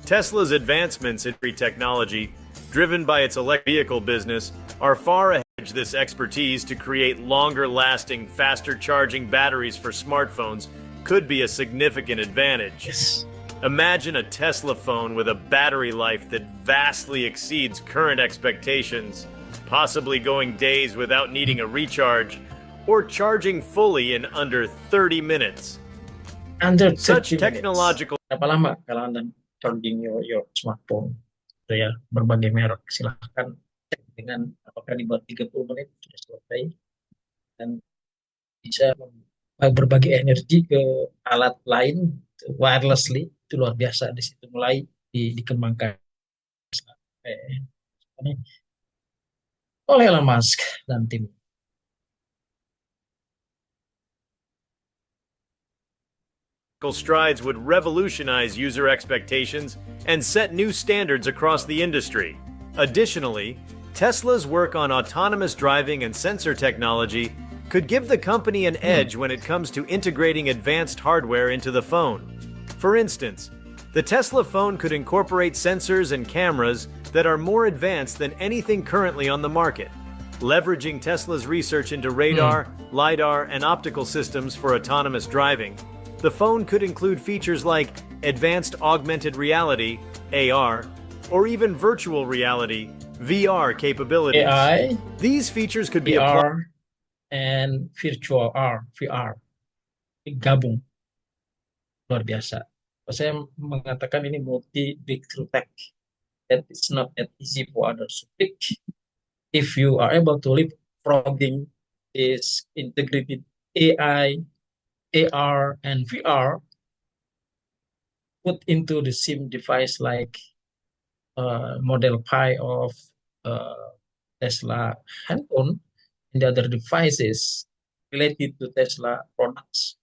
B: Tesla's advancements in technology, driven by its electric vehicle business, are far ahead of this expertise to create longer-lasting, faster-charging batteries for smartphones could be a significant advantage.
A: Yes.
B: Imagine a Tesla phone with a battery life that vastly exceeds current expectations, possibly going days without needing a recharge, or charging fully in under 30 minutes.
A: Under 30
B: Such
A: minutes.
B: technological
A: Berapa lama kalau Anda charging your smartphone? Itu ya, berbagai merek. Silahkan cek dengan apakah di bawah 30 menit sudah selesai. Dan bisa berbagi energi ke alat lain wirelessly. Itu luar biasa. Di situ mulai dikembangkan oleh Elon Musk dan tim.
B: strides would revolutionize user expectations and set new standards across the industry. Additionally, Tesla's work on autonomous driving and sensor technology could give the company an edge when it comes to integrating advanced hardware into the phone. For instance, the Tesla phone could incorporate sensors and cameras that are more advanced than anything currently on the market. Leveraging Tesla's research into radar, LiDAR, and optical systems for autonomous driving, the phone could include features like advanced augmented reality, AR, or even virtual reality, VR capabilities.
A: AI,
B: These features could be applied
A: VR, and virtual R, VR. Gabung. Luar biasa. Saya mengatakan ini multi-breakthrough tech. That it's not that easy for others to pick. If you are able to leapfrogging this integrated AI, AR, and VR put into the same device like Model Pi of Tesla handphone and the other devices related to Tesla products,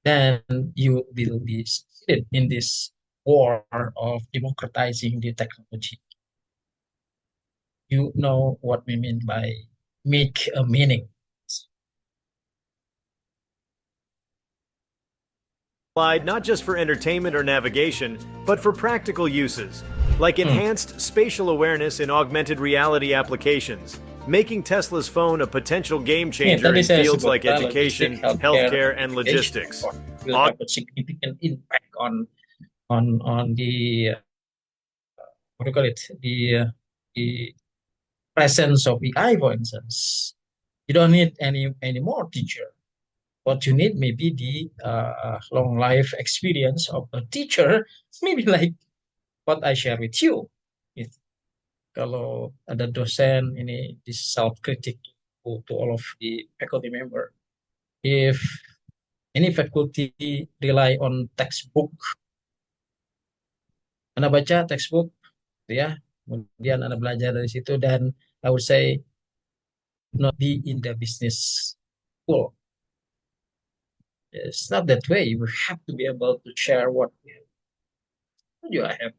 A: then you will be succeeded in this war of democratizing the technology. You know what we mean by make a meaning.
B: not just for entertainment or navigation, but for practical uses, like enhanced spatial awareness in augmented reality applications, making Tesla's phone a potential game changer
A: tadi
B: in
A: saya
B: fields
A: sebut
B: like education, healthcare, and
A: application
B: logistics.
A: will have a significant impact on the what do you call it? The presence of AI, for instance. You don't need any more teacher. What you need maybe the long life experience of a teacher, maybe like what I share with you. It, kalau ada dosen ini di self critic to all of the faculty member, if any faculty rely on textbook, Anda baca textbook, gitu ya, kemudian Anda belajar dari situ dan I would say not be in the business school. It's not that way. You have to be able to share what you have.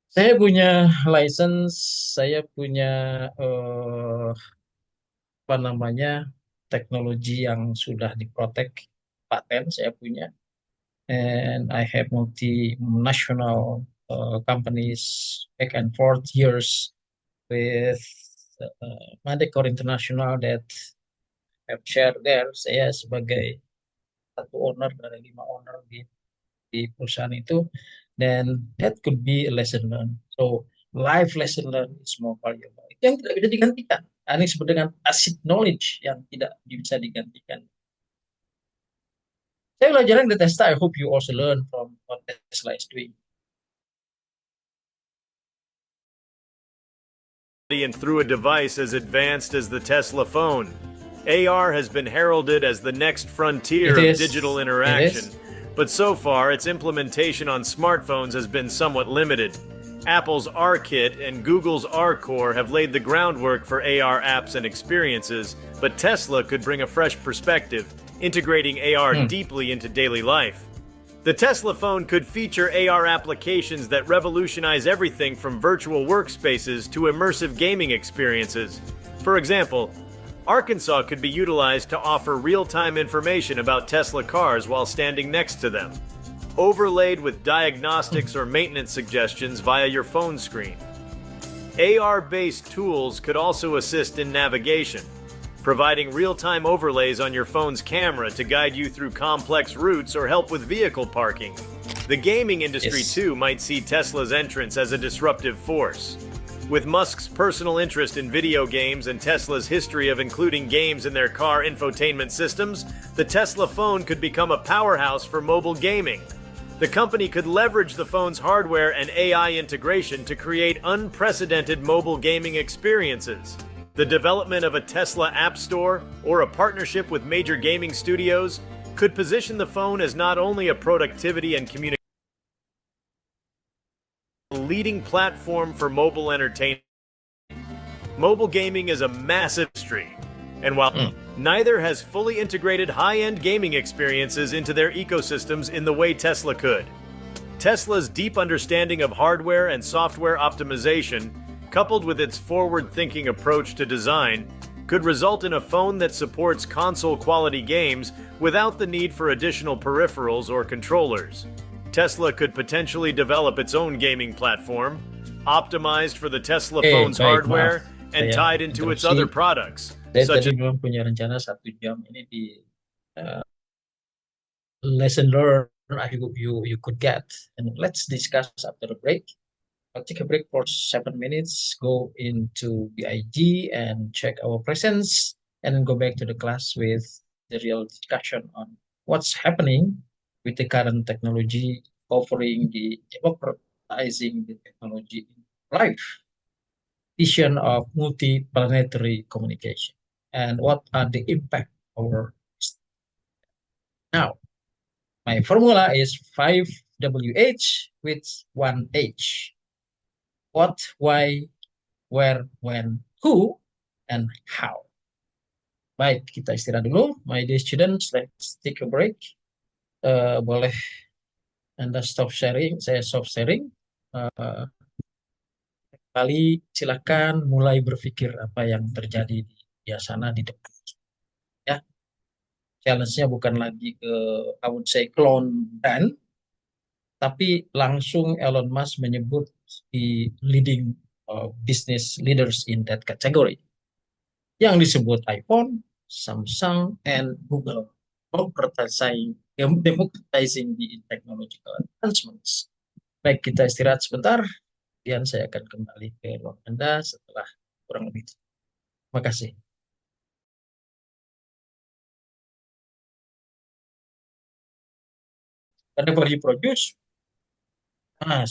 A: Saya punya license, saya punya eh, apa namanya teknologi yang sudah diprotek, paten saya punya, and I have multinational companies back and forth years with Madecor International that have shared there. Saya sebagai satu owner dari 5 owner di perusahaan itu, then that could be a lesson learned. So life lesson learned is more valuable. Itu yang tidak bisa digantikan. Ini disebut dengan tacit knowledge yang tidak bisa digantikan. Saya belajar di Tesla. I hope you also learn from what Tesla is doing.
B: And through a device as advanced as the Tesla phone. AR has been heralded as the next frontier of digital interaction, but so far its implementation on smartphones has been somewhat limited. Apple's R-Kit and Google's R-Core have laid the groundwork for AR apps and experiences, but Tesla could bring a fresh perspective, integrating AR deeply into daily life. The Tesla phone could feature AR applications that revolutionize everything from virtual workspaces to immersive gaming experiences. For example, Arkansas could be utilized to offer real-time information about Tesla cars while standing next to them, overlaid with diagnostics or maintenance suggestions via your phone screen. AR-based tools could also assist in navigation, providing real-time overlays on your phone's camera to guide you through complex routes or help with vehicle parking. The gaming industry, too, might see Tesla's entrance as a disruptive force. With Musk's personal interest in video games and Tesla's history of including games in their car infotainment systems, the Tesla phone could become a powerhouse for mobile gaming. The company could leverage the phone's hardware and AI integration to create unprecedented mobile gaming experiences. The development of a Tesla App Store or a partnership with major gaming studios could position the phone as not only a productivity and communication leading platform for mobile entertainment. Mobile gaming is a massive industry, and while neither has fully integrated high-end gaming experiences into their ecosystems in the way Tesla could. Tesla's deep understanding of hardware and software optimization, coupled with its forward-thinking approach to design, could result in a phone that supports console-quality games without the need for additional peripherals or controllers. Tesla could potentially develop its own gaming platform, optimized for the Tesla phone's hardware and tied into its other products.
A: Saya tadi memang punya rencana 1 jam ini di lesson learned I hope you could get. And let's discuss after the break. I'll take a break for 7 minutes, go into BIG and check our presence, and then go back to the class with the real discussion on what's happening with the current technology, offering the democratizing the technology in life, vision of multi-planetary communication, and what are the impact over. Now, my formula is 5WH with 1H. What, why, where, when, who, and how. Baik, kita istirahat dulu. My dear students, let's take a break. Boleh Anda stop sharing, saya stop sharing. Kali silakan mulai berpikir apa yang terjadi di sana di depan. Ya, challenge-nya bukan lagi ke, I would say, clone brand, tapi langsung Elon Musk menyebut di leading business leaders in that category. Yang disebut iPhone, Samsung, and Google. Democratizing the technological advancements. Baik, kita istirahat sebentar. Kemudian saya akan kembali ke ruang Anda setelah kurang lebih. Terima kasih. Karena body produce,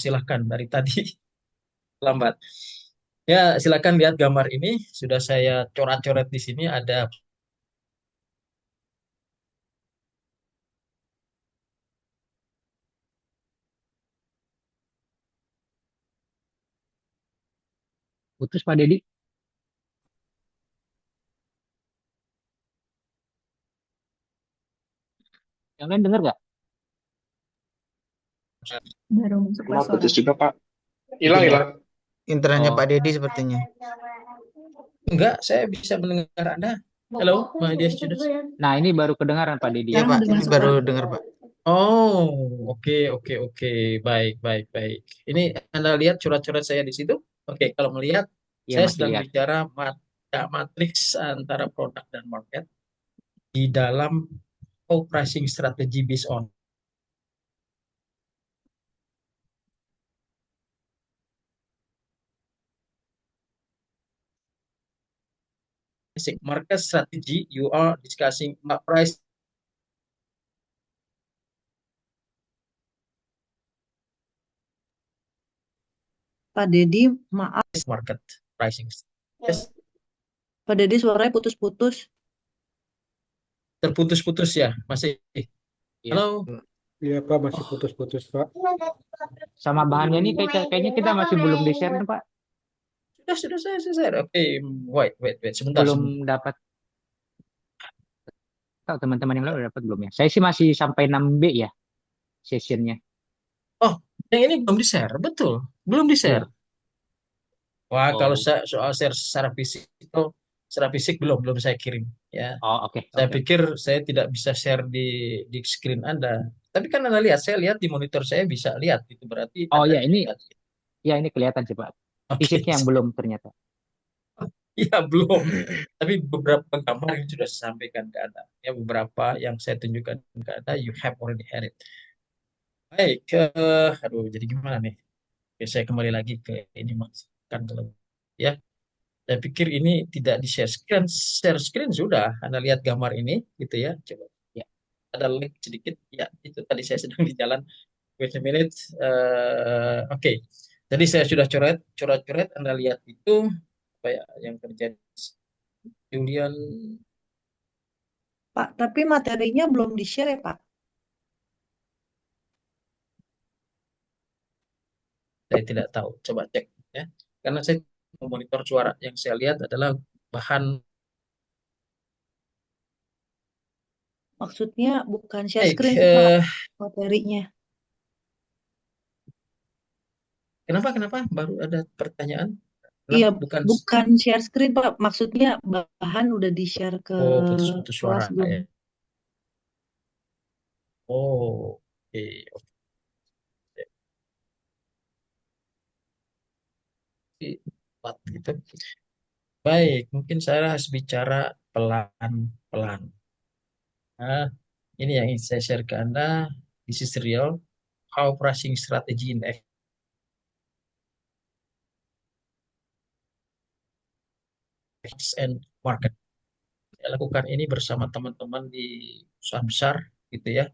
A: silahkan dari tadi lambat. Ya, silakan lihat gambar ini. Sudah saya coret-coret di sini ada
C: Putus Pak Deddy. Yang lain dengar nggak?
D: Baru masuk
E: Maaf,
D: suara.
E: putus juga, Pak. Hilang,
A: ya.
E: hilang.
F: Internetnya
C: Oh,
F: Pak Deddy sepertinya.
A: Enggak, saya bisa mendengar Anda. Halo, my dear students.
C: nah ini baru kedengaran Pak Deddy
F: Iya
C: ya.
D: Sekarang
F: Pak,
D: udah
F: ini
D: masuk,
F: baru
D: Pak.
F: dengar Pak.
A: Oh, oke, oke, oke. Baik, baik, baik. Ini Anda lihat curat-curat saya di situ? Oke, kalau melihat,
C: Iya
A: saya
C: masih
A: sedang
C: lihat.
A: bicara matriks antara produk dan market di dalam pricing strategy based on basic market strategy. You are discussing price
D: Pak Deddy, maaf.
A: market pricing. Yes,
D: Pak Deddy suaranya putus-putus.
A: terputus-putus ya, masih.
C: Iya.
A: Halo.
G: Iya Pak, masih
A: Oh,
G: putus-putus Pak.
C: Sama bahannya nih kayaknya kita masih belum di share Pak.
A: sudah saya. Oke, wait, sebentar,
C: Belum
A: sebentar.
C: dapat. Tahu teman-teman yang lain udah dapat belum ya? Saya sih masih sampai 6B ya sessionnya.
A: Oh, yang ini belum di-share, betul. Belum di-share.
C: Belum.
A: Wah, kalau
C: Oh,
A: soal share secara fisik belum saya kirim ya.
C: oh oke
A: Saya
C: oke oke.
A: pikir saya tidak bisa share di screen Anda. Tapi kan Anda lihat, saya lihat di monitor saya bisa lihat itu berarti
C: Oh
A: Anda
C: ya ini
A: lihat.
C: ya ini kelihatan sih Pak.
A: Oke,
C: Fisiknya yang belum ternyata.
A: ya belum. Tapi beberapa gambar yang sudah saya sampaikan ke Anda. Ya beberapa yang saya tunjukkan ke Anda, you have already had it. Baik, aduh jadi gimana nih? Oke, saya kembali lagi ke ini mas. Kan kalau ya, saya pikir ini tidak di share screen. Share screen sudah. Anda lihat gambar ini, gitu ya. Coba. Ya, ada link sedikit. Ya, itu tadi saya sedang di jalan. Wait a minute. Oke. Jadi saya sudah coret-coret. Anda lihat itu apa ya yang terjadi. Julian,
D: Pak, tapi materinya belum di-share ya, Pak?
A: saya tidak tahu. Coba cek ya. Karena saya memonitor suara yang saya lihat adalah bahan.
D: Maksudnya bukan share
A: Baik,
D: screen, Pak, materinya.
A: kenapa baru ada pertanyaan?
D: Iya,
A: Kenapa bukan?
D: bukan share screen, Pak. Maksudnya bahan udah di-share ke
A: Oh, putus-putus
D: kelas
A: suara
D: belum?
A: ya. Oh, oke, oke. Empat gitu. Baik, mungkin saya harus bicara pelan-pelan. Nah, ini yang ingin saya share ke Anda. This is real. How pricing strategy in FX and market. Saya lakukan ini bersama teman-teman di perusahaan besar, gitu ya.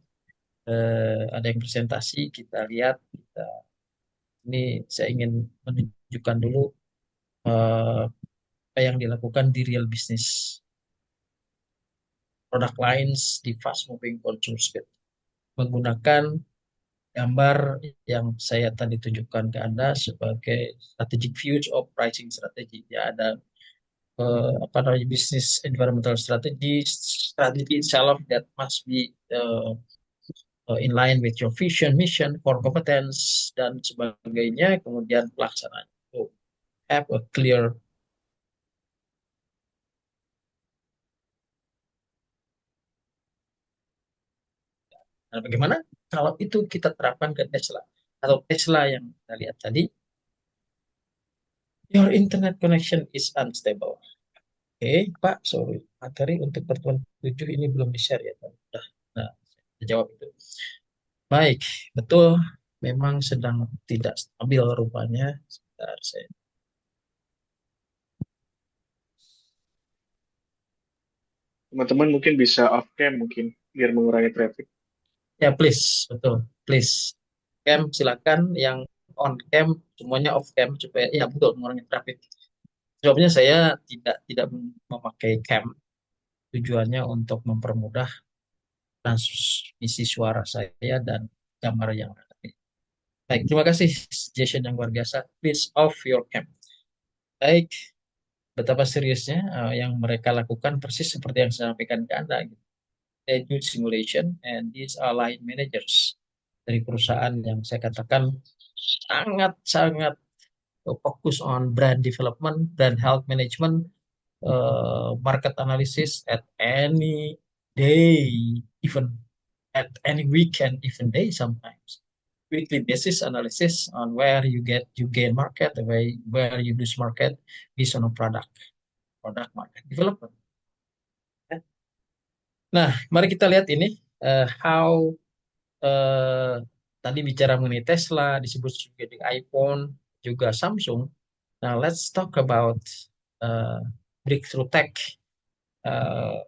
A: Ada yang presentasi, kita lihat. Ini saya ingin menunjukkan dulu eh, apa yang dilakukan di real business. Product lines di fast moving consumer space menggunakan gambar yang saya tadi tunjukkan ke Anda sebagai strategic views of pricing strategy. Ya, ada apa namanya business environmental strategy itself that must be in line with your vision, mission, core competence dan sebagainya. Kemudian pelaksanaan to have a clear. Nah, bagaimana kalau itu kita terapkan ke Tesla atau Tesla yang kita lihat tadi? Your internet connection is unstable. Oke, Pak, sorry. Materi untuk pertemuan 7 ini belum di-share ya, Pak. Nah, saya jawab itu. Baik, betul. Memang sedang tidak stabil rupanya. Bentar, saya.
E: Teman-teman mungkin bisa off cam mungkin biar mengurangi traffic.
A: Ya, please, betul, please. Cam silakan, yang on cam semuanya off cam supaya ya betul mengurangi traffic. Sebabnya saya tidak memakai cam. Tujuannya untuk mempermudah transmisi suara saya dan gambar yang ada. Baik, terima kasih suggestion yang luar biasa. Please off your cam. Baik, betapa seriusnya yang mereka lakukan persis seperti yang saya sampaikan ke Anda. Gitu. They do simulation and these are line managers dari perusahaan yang saya katakan sangat-sangat fokus on brand development, brand health management, market analysis at any day, even at any weekend, even day sometimes. Weekly basis analysis on where you gain market, where you lose market based on a product market development. Nah, mari kita lihat ini how eh, tadi bicara mengenai Tesla, disebut juga di iPhone, juga Samsung. Now let's talk about uh, breakthrough tech uh,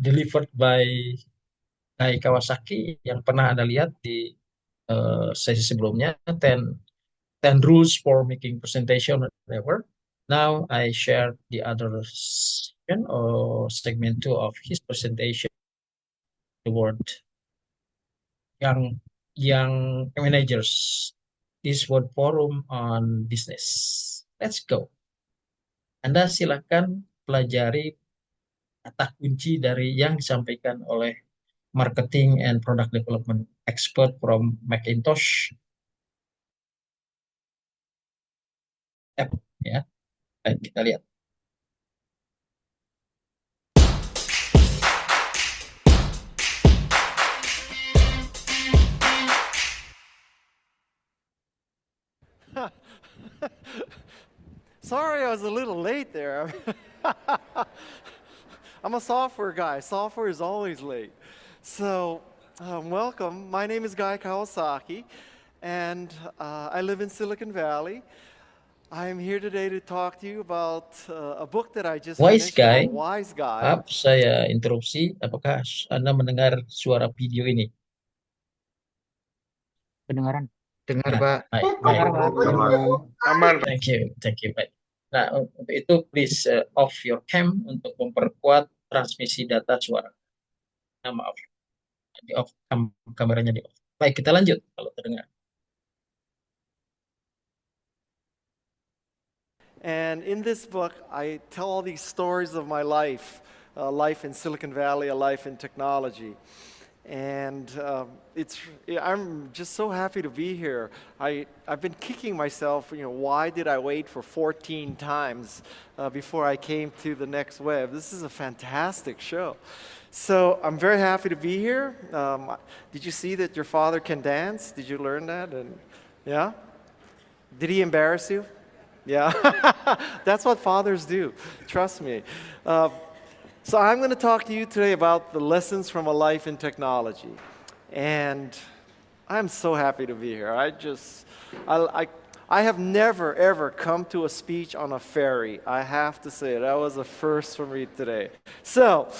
A: delivered by Kawasaki yang pernah Anda lihat di sesi sebelumnya, 10 rules for making presentation whatever. Now I share the other section or segment 2 of his presentation, the word young managers, this word forum on business. Let's go. Anda silakan pelajari kata kunci dari yang disampaikan oleh marketing and product development expert from Macintosh. Ya, baik, kita lihat.
F: Sorry, I was a little late there. I'm a software guy. Software is always late. So, welcome. My name is Guy Kawasaki, and I live in Silicon Valley. I'm here today to talk to you about a book that I just
A: Wise
F: finished
A: Guy,
F: called Wise Guy.
A: maaf saya interupsi. Apakah Anda mendengar suara video ini?
C: Kedengaran.
G: Dengar,
A: Nah,
G: Pak.
A: baik,
C: Dengar,
A: baik.
C: Pak.
E: Aman.
A: Thank you, baik. Nah, untuk itu please off your cam untuk memperkuat transmisi data suara. Nah, maaf, di off kameranya di off. Baik, kita lanjut kalau terdengar.
F: And in this book, I tell all these stories of my life, a life in Silicon Valley, a life in technology. And I'm just so happy to be here. I've been kicking myself, why did I wait for 14 times before I came to the next web? This is a fantastic show. So I'm very happy to be here. Did you see that your father can dance? Did you learn that? And yeah? Did he embarrass you? Yeah, that's what fathers do, trust me. So I'm going to talk to you today about the lessons from a life in technology. And I'm so happy to be here. I have never, ever come to a speech on a ferry. I have to say, that was a first for me today. So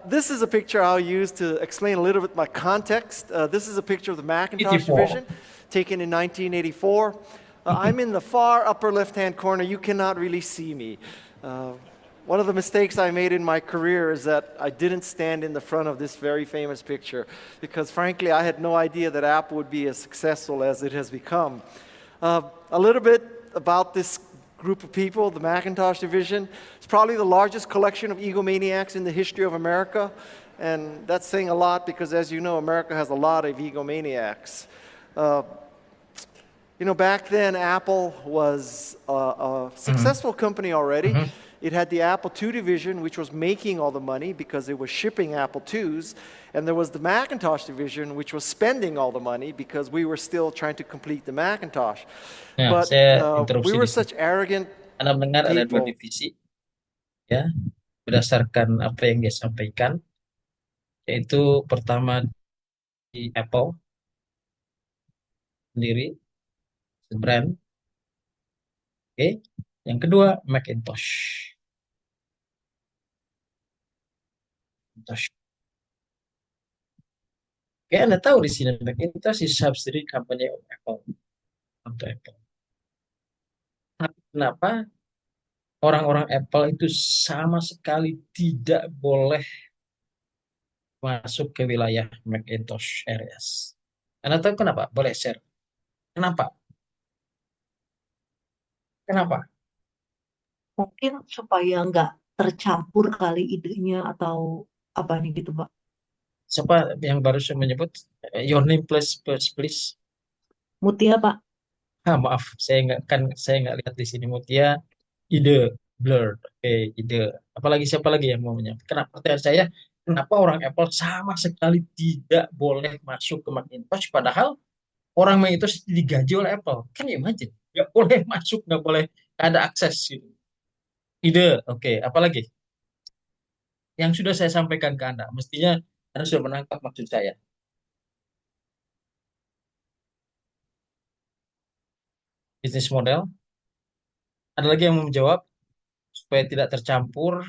F: this is a picture I'll use to explain a little bit my context. This is a picture of the Macintosh
A: 84.
F: division taken in 1984. I'm in the far upper left-hand corner. You cannot really see me. One of the mistakes I made in my career is that I didn't stand in the front of this very famous picture because, frankly, I had no idea that Apple would be as successful as it has become. A little bit about this group of people, the Macintosh division. It's probably the largest collection of egomaniacs in the history of America. And that's saying a lot because, as you know, America has a lot of egomaniacs. Back then, Apple was a successful company already. It had the Apple II division, which was making all the money because it was shipping Apple IIs. And there was the Macintosh division, which was spending all the money because we were still trying to complete the Macintosh.
A: Nah,
F: But
A: saya
F: we
A: interupsi
F: were
A: di sini.
F: such arrogant
A: Anda mendengar ada dua
F: people.
A: divisi, ya, berdasarkan apa yang dia sampaikan, yaitu pertama di Apple sendiri, brand, Oke. Yang kedua, Macintosh. Macintosh. Oke, Anda tahu di sini Macintosh is subsidiary company of Apple. Untuk Apple. Tapi kenapa orang-orang Apple itu sama sekali tidak boleh masuk ke wilayah Macintosh areas? Anda tahu kenapa? Boleh share. Kenapa? Kenapa?
D: Mungkin supaya nggak tercampur kali idenya atau apa nih gitu, Pak.
A: Siapa yang baru saya menyebut your name please please.
D: Mutia, Pak.
A: Maaf, saya nggak lihat di sini Mutia. Ide blurred. Oke, ide. Apalagi siapa lagi yang mau menyampaikan? Kenapa pertanyaan saya? Kenapa orang Apple sama sekali tidak boleh masuk ke Macintosh padahal orang Macintosh digaji oleh Apple? Kan ya imagine, nggak boleh masuk, nggak boleh, nggak ada akses gitu. Ide, oke. Apalagi yang sudah saya sampaikan ke Anda, mestinya Anda sudah menangkap maksud saya. Bisnis model. Ada lagi yang mau menjawab supaya tidak tercampur.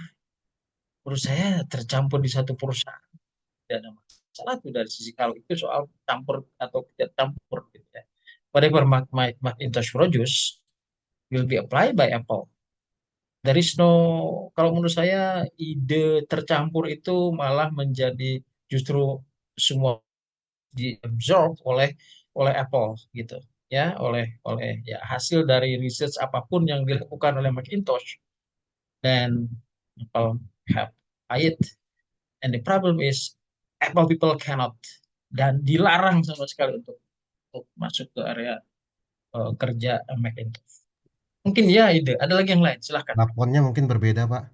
A: Menurut saya tercampur di satu perusahaan tidak ada masalah tuh dari sisi kalau itu soal campur atau tidak campur gitu ya. Whatever Macintosh produce will be applied by Apple. There is no, kalau menurut saya ide tercampur itu malah menjadi justru semua diabsorb oleh Apple gitu ya, oleh ya hasil dari research apapun yang dilakukan oleh Macintosh dan Apple have it. And the problem is Apple people cannot dan dilarang sama sekali untuk masuk ke area kerja Macintosh. Mungkin ya ide. Ada lagi yang lain. Silahkan.
G: Plafonnya mungkin berbeda, Pak.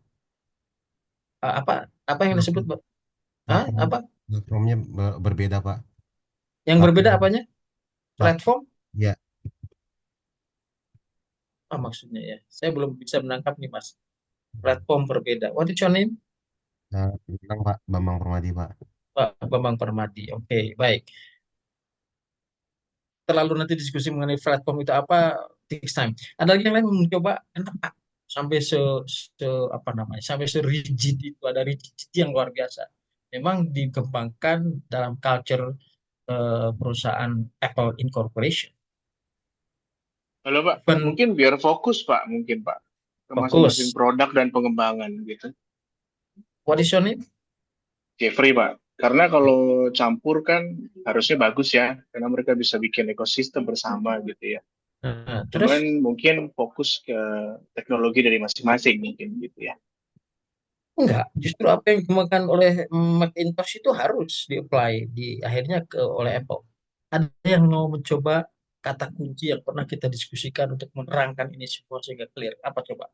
A: Apa apa yang disebut,
G: Plafon,
A: Pak? Hah?
G: plafon,
A: Apa?
G: platformnya berbeda, Pak.
A: Yang berbeda
G: Platform,
A: apanya?
G: plat,
A: Platform?
G: ya,
A: Apa maksudnya ya? Saya belum bisa menangkap nih, Mas. Platform berbeda. What is your name?
G: bilang Pak Bambang Permadi, Pak.
A: Pak Bambang Permadi. Oke, baik. Terlalu nanti diskusi mengenai platform itu apa next time. Ada lagi yang lain mencoba kenapa sampai se apa namanya sampai se rigid itu ada rigidity yang luar biasa. Memang dikembangkan dalam culture perusahaan Apple Incorporation.
E: Halo Pak,
A: Even
E: mungkin biar fokus Pak, mungkin Pak, ke masing-masing
A: fokus.
E: produk dan pengembangan gitu.
A: What is your name?
E: Jeffrey Pak, karena kalau campur kan harusnya bagus ya, karena mereka bisa bikin ekosistem bersama gitu ya.
A: Nah,
E: Cuman
A: terus
E: mungkin fokus ke teknologi dari masing-masing mungkin gitu ya.
A: enggak, justru apa yang dikembangkan oleh Macintosh itu harus di-apply akhirnya oleh Apple. Ada yang mau mencoba kata kunci yang pernah kita diskusikan untuk menerangkan ini semua sehingga clear. Apa coba?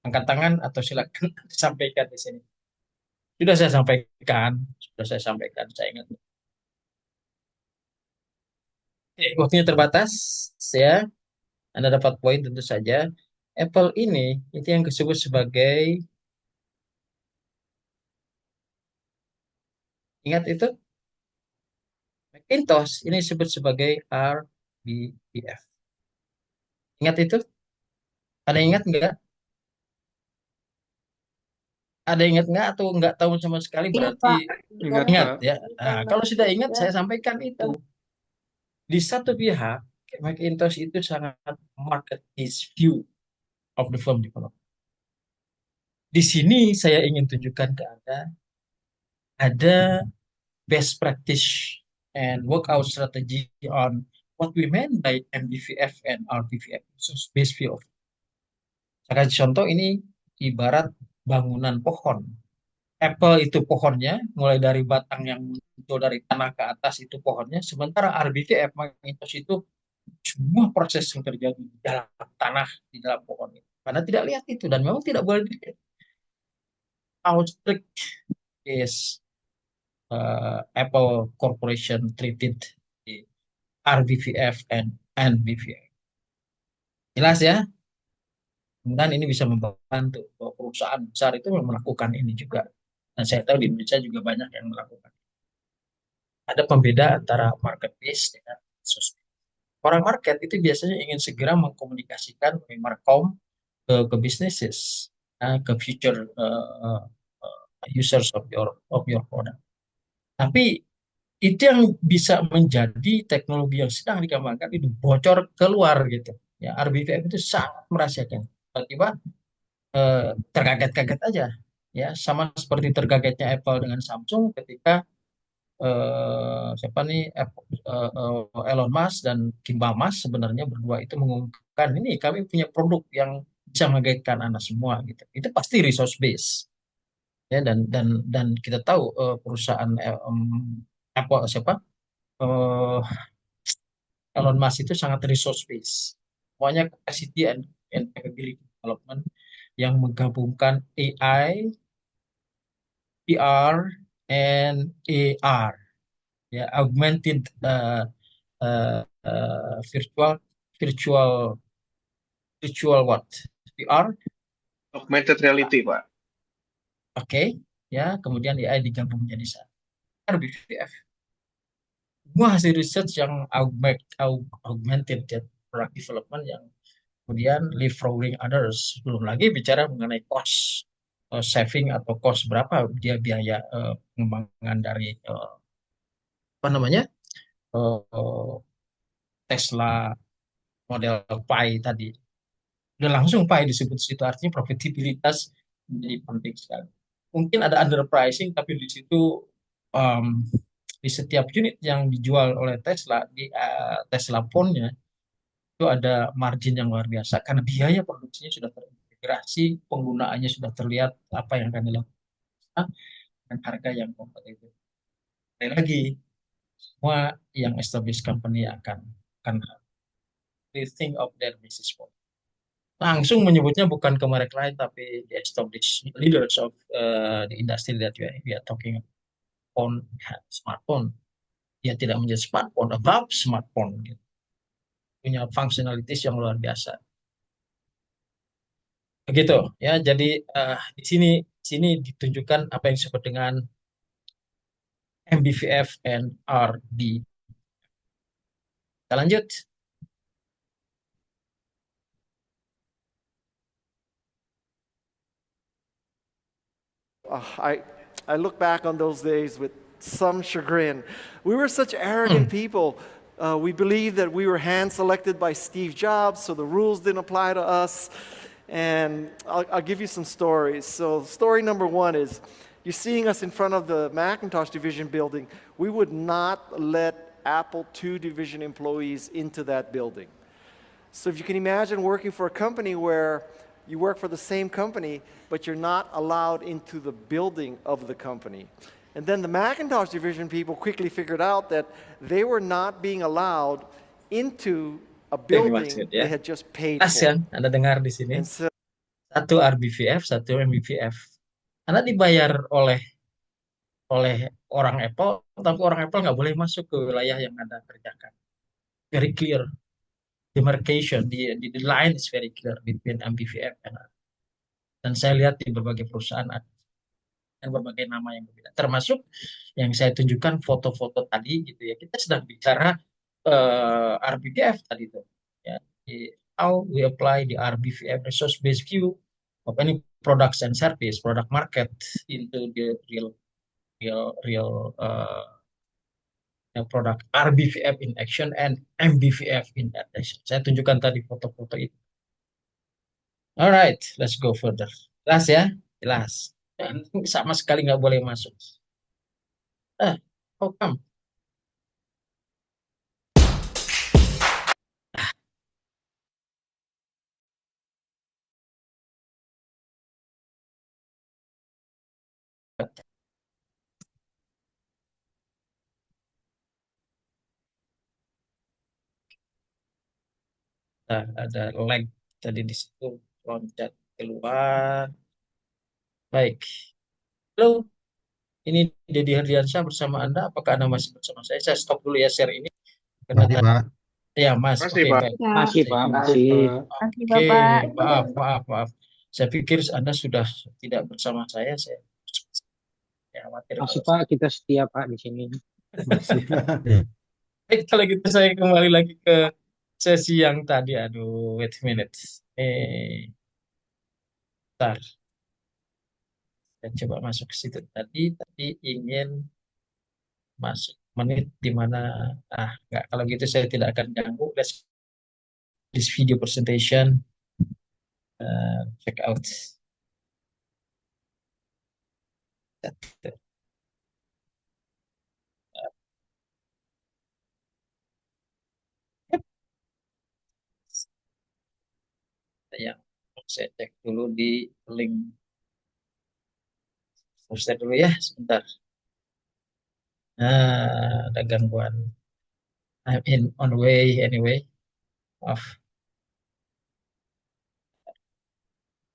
A: Angkat tangan atau silakan sampaikan di sini. Sudah saya sampaikan, saya ingat. Waktunya terbatas, ya. Anda dapat poin tentu saja. Apple ini itu yang disebut sebagai, ingat itu, Macintosh ini disebut sebagai RBPF. Ingat itu? Ada yang ingat nggak? Ada yang ingat nggak atau nggak tahu sama sekali
D: Iya,
A: berarti
D: Pak.
E: Ingat
A: ingat
E: Pak.
A: ya. Nah, kalau sudah ingat saya sampaikan itu. Di satu pihak, Macintosh itu sangat market is view of the firm development. Di sini saya ingin tunjukkan ke Anda ada best practice and workout strategy on what we mean by MBVF and RBVF. So, base view of. Saya kasih contoh ini ibarat bangunan pohon. Apple itu pohonnya, mulai dari batang yang muncul dari tanah ke atas itu pohonnya. Sementara RBVF Macintosh itu semua proses yang terjadi di dalam tanah, di dalam pohon itu. Karena tidak lihat itu dan memang tidak boleh dilihat. How strict is Apple Corporation treated di RBVF and NBVF. Jelas ya? Kemudian ini bisa membantu bahwa perusahaan besar itu melakukan ini juga. Dan saya tahu di Indonesia juga banyak yang melakukan. Ada pembeda antara market base dengan sosial. Orang market itu biasanya ingin segera mengkomunikasikan markom ke businesses, ke future users of your product. Tapi itu yang bisa menjadi teknologi yang sedang dikembangkan itu bocor keluar gitu. Ya, RBVF itu sangat merahasiakan. Tiba-tiba terkaget-kaget aja. Ya, sama seperti terkagetnya Apple dengan Samsung ketika siapa nih Elon Musk dan Kim Mas sebenarnya berdua itu mengumumkan ini kami punya produk yang bisa mengagetkan Anda semua gitu. Itu pasti resource base. Ya, dan kita tahu perusahaan Apple siapa Elon Musk itu sangat resource base. Semuanya capacity and capability development yang menggabungkan AI, VR, and AR, ya augmented virtual virtual virtual what VR,
E: Augmented reality, Pak.
A: oke, ya kemudian AI digabung menjadi satu RBVF. Semua hasil research yang augmented ya, product development yang kemudian leapfrogging others. Belum lagi bicara mengenai cost saving atau cost berapa dia biaya pengembangan dari apa namanya eh, Tesla model Pi tadi. Udah langsung Pi disebut situ artinya profitabilitas menjadi penting sekali. Mungkin ada underpricing tapi di situ um, di setiap unit yang dijual oleh Tesla di Tesla Phone-nya itu ada margin yang luar biasa karena biaya produksinya sudah terintegrasi, penggunaannya sudah terlihat apa yang akan dilakukan dan harga yang kompetitif. Sekali lagi, semua yang established company akan rethink of their business model. Langsung menyebutnya bukan ke merek lain tapi the established leaders of the industry that we are talking about. Phone, smartphone. Dia tidak menjadi smartphone, above smartphone. Gitu. Punya functionalities yang luar biasa. Begitu ya. Jadi di sini ditunjukkan apa yang disebut dengan MBVF and RB. Kita lanjut.
F: I look back on those days with some chagrin. We were such arrogant people. We believed that we were hand selected by Steve Jobs, so the rules didn't apply to us. And I'll give you some stories. So, story number one is you're seeing us in front of the Macintosh division building. We would not let Apple II division employees into that building. So, if you can imagine working for a company where you work for the same company, but you're not allowed into the building of the company. And then the Macintosh division people quickly figured out that they were not being allowed into a building
A: Maksud, ya.
F: they had just paid
A: Pas
F: for.
A: ya, Anda dengar di sini.
F: And so,
A: Satu RBVF, satu MBVF. Anda dibayar oleh orang Apple, tapi orang Apple nggak boleh masuk ke wilayah yang Anda kerjakan. Very clear demarcation, the line is very clear between MBVF dan saya lihat di berbagai perusahaan ada dan berbagai nama yang berbeda. Termasuk yang saya tunjukkan foto-foto tadi gitu ya. Kita sedang bicara RBVF tadi itu. Ya, how we apply the RBVF resource based view of any products and service, product market into the real product RBVF in action and MBVF in action. Saya tunjukkan tadi foto-foto itu. Alright, let's go further. Jelas ya, jelas. Dan sama sekali nggak boleh masuk. How come? Ada lag tadi di situ loncat keluar. Baik. Halo, ini Deddy Herdiansjah bersama Anda. Apakah Anda masih bersama saya? Saya stop dulu ya share ini. Karena
G: Masih, Pak.
A: ya Mas,
E: Masih,
A: oke
E: Pak.
A: baik.
C: Masih Pak, masih.
H: Makasih
A: Oke,
H: Bapak.
A: maaf. Saya pikir Anda sudah tidak bersama saya. Saya khawatir
C: Masih
A: kalau
C: Pak, kita setia Pak di sini.
A: baik, kalau gitu saya kembali lagi ke sesi yang tadi, aduh, wait a minute. Bentar, saya coba masuk ke situ tadi, tapi ingin masuk menit di mana, nggak, kalau gitu saya tidak akan ganggu. Let's this video presentation, check out. Ya, saya cek dulu di link. Terus dulu ya, sebentar. Ada gangguan. I'm in on way anyway. Maaf,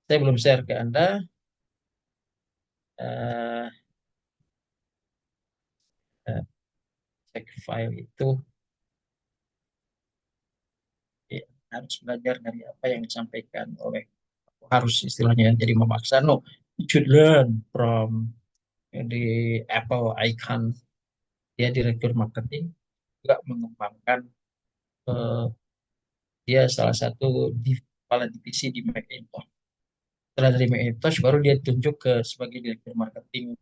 A: saya belum share ke Anda. Eh, eh, Cek file itu. Ya, harus belajar dari apa yang disampaikan oleh, harus istilahnya jadi memaksa. No, you should learn from the Apple icon. Dia direktur marketing juga mengembangkan, eh, dia salah satu kepala divisi di Macintosh. Setelah dari Macintosh baru dia tunjuk ke sebagai direktur marketing.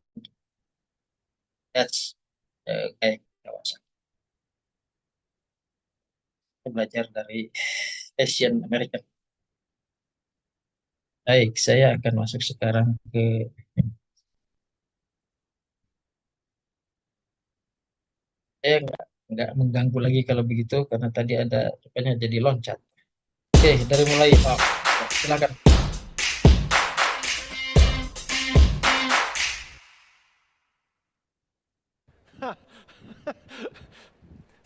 A: That's kayak kawasan. Kita belajar dari Asian American. Baik, saya akan masuk sekarang ke, saya nggak mengganggu lagi kalau begitu karena tadi ada rupanya jadi loncat. Oke, dari mulai, silakan.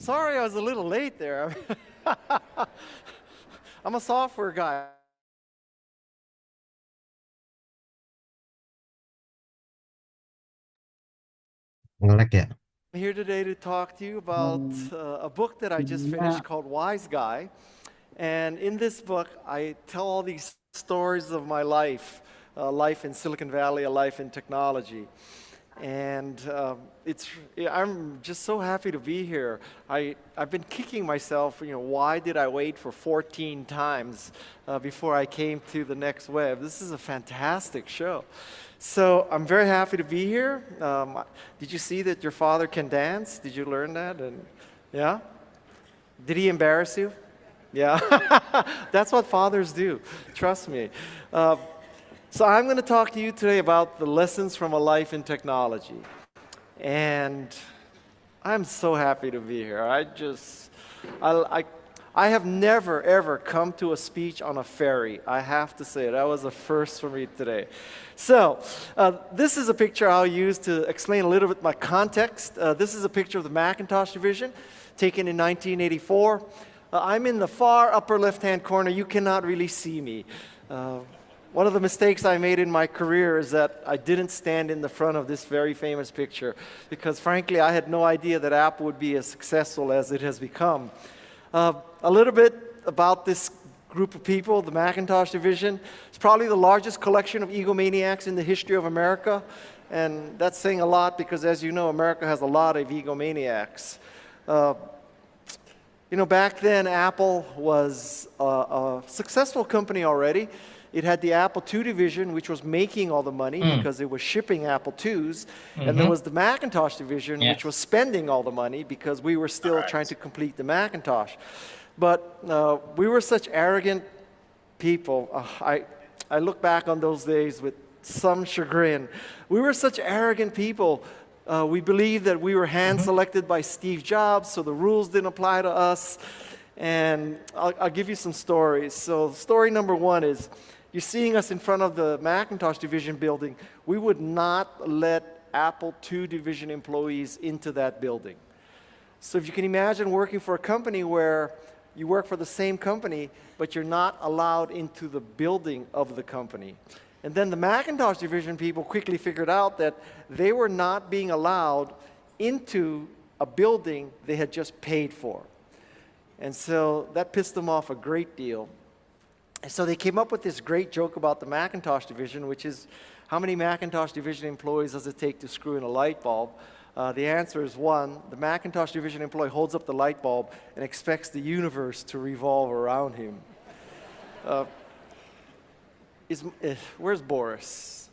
F: Sorry, I was a little late there. I'm a software guy.
G: Nge-lag ya?
F: I'm here today to talk to you about a book that I just finished called Wise Guy. And in this book, I tell all these stories of my life, life in Silicon Valley, a life in technology. And I'm just so happy to be here. I've been kicking myself, why did I wait for 14 times before I came to the Next Web? This is a fantastic show. So I'm very happy to be here. Did you see that your father can dance? Did you learn that? And yeah? Did he embarrass you? Yeah, that's what fathers do, trust me. So I'm going to talk to you today about the lessons from a life in technology. And I'm so happy to be here. I have never, ever come to a speech on a ferry. I have to say, that was a first for me today. So this is a picture I'll use to explain a little bit my context. This is a picture of the Macintosh division taken in 1984. I'm in the far upper left-hand corner. You cannot really see me. One of the mistakes I made in my career is that I didn't stand in the front of this very famous picture because, frankly, I had no idea that Apple would be as successful as it has become. A little bit about this group of people, the Macintosh division. It's probably the largest collection of egomaniacs in the history of America. And that's saying a lot because, as you know, America has a lot of egomaniacs. Back then, Apple was a successful company already. It had the Apple II division, which was making all the money because it was shipping Apple IIs. And there was the Macintosh division, which was spending all the money because we were still trying to complete the Macintosh. But we were such arrogant people. I look back on those days with some chagrin. We were such arrogant people. We believed that we were hand-selected by Steve Jobs, so the rules didn't apply to us. And I'll give you some stories. So story number one is, you're seeing us in front of the Macintosh division building. We would not let Apple II division employees into that building. So if you can imagine working for a company where you work for the same company, but you're not allowed into the building of the company. And then the Macintosh division people quickly figured out that they were not being allowed into a building they had just paid for. And so that pissed them off a great deal. And so they came up with this great joke about the Macintosh division, which is, how many Macintosh division employees does it take to screw in a light bulb? The answer is one. The Macintosh division employee holds up the light bulb and expects the universe to revolve around him. Where's Boris?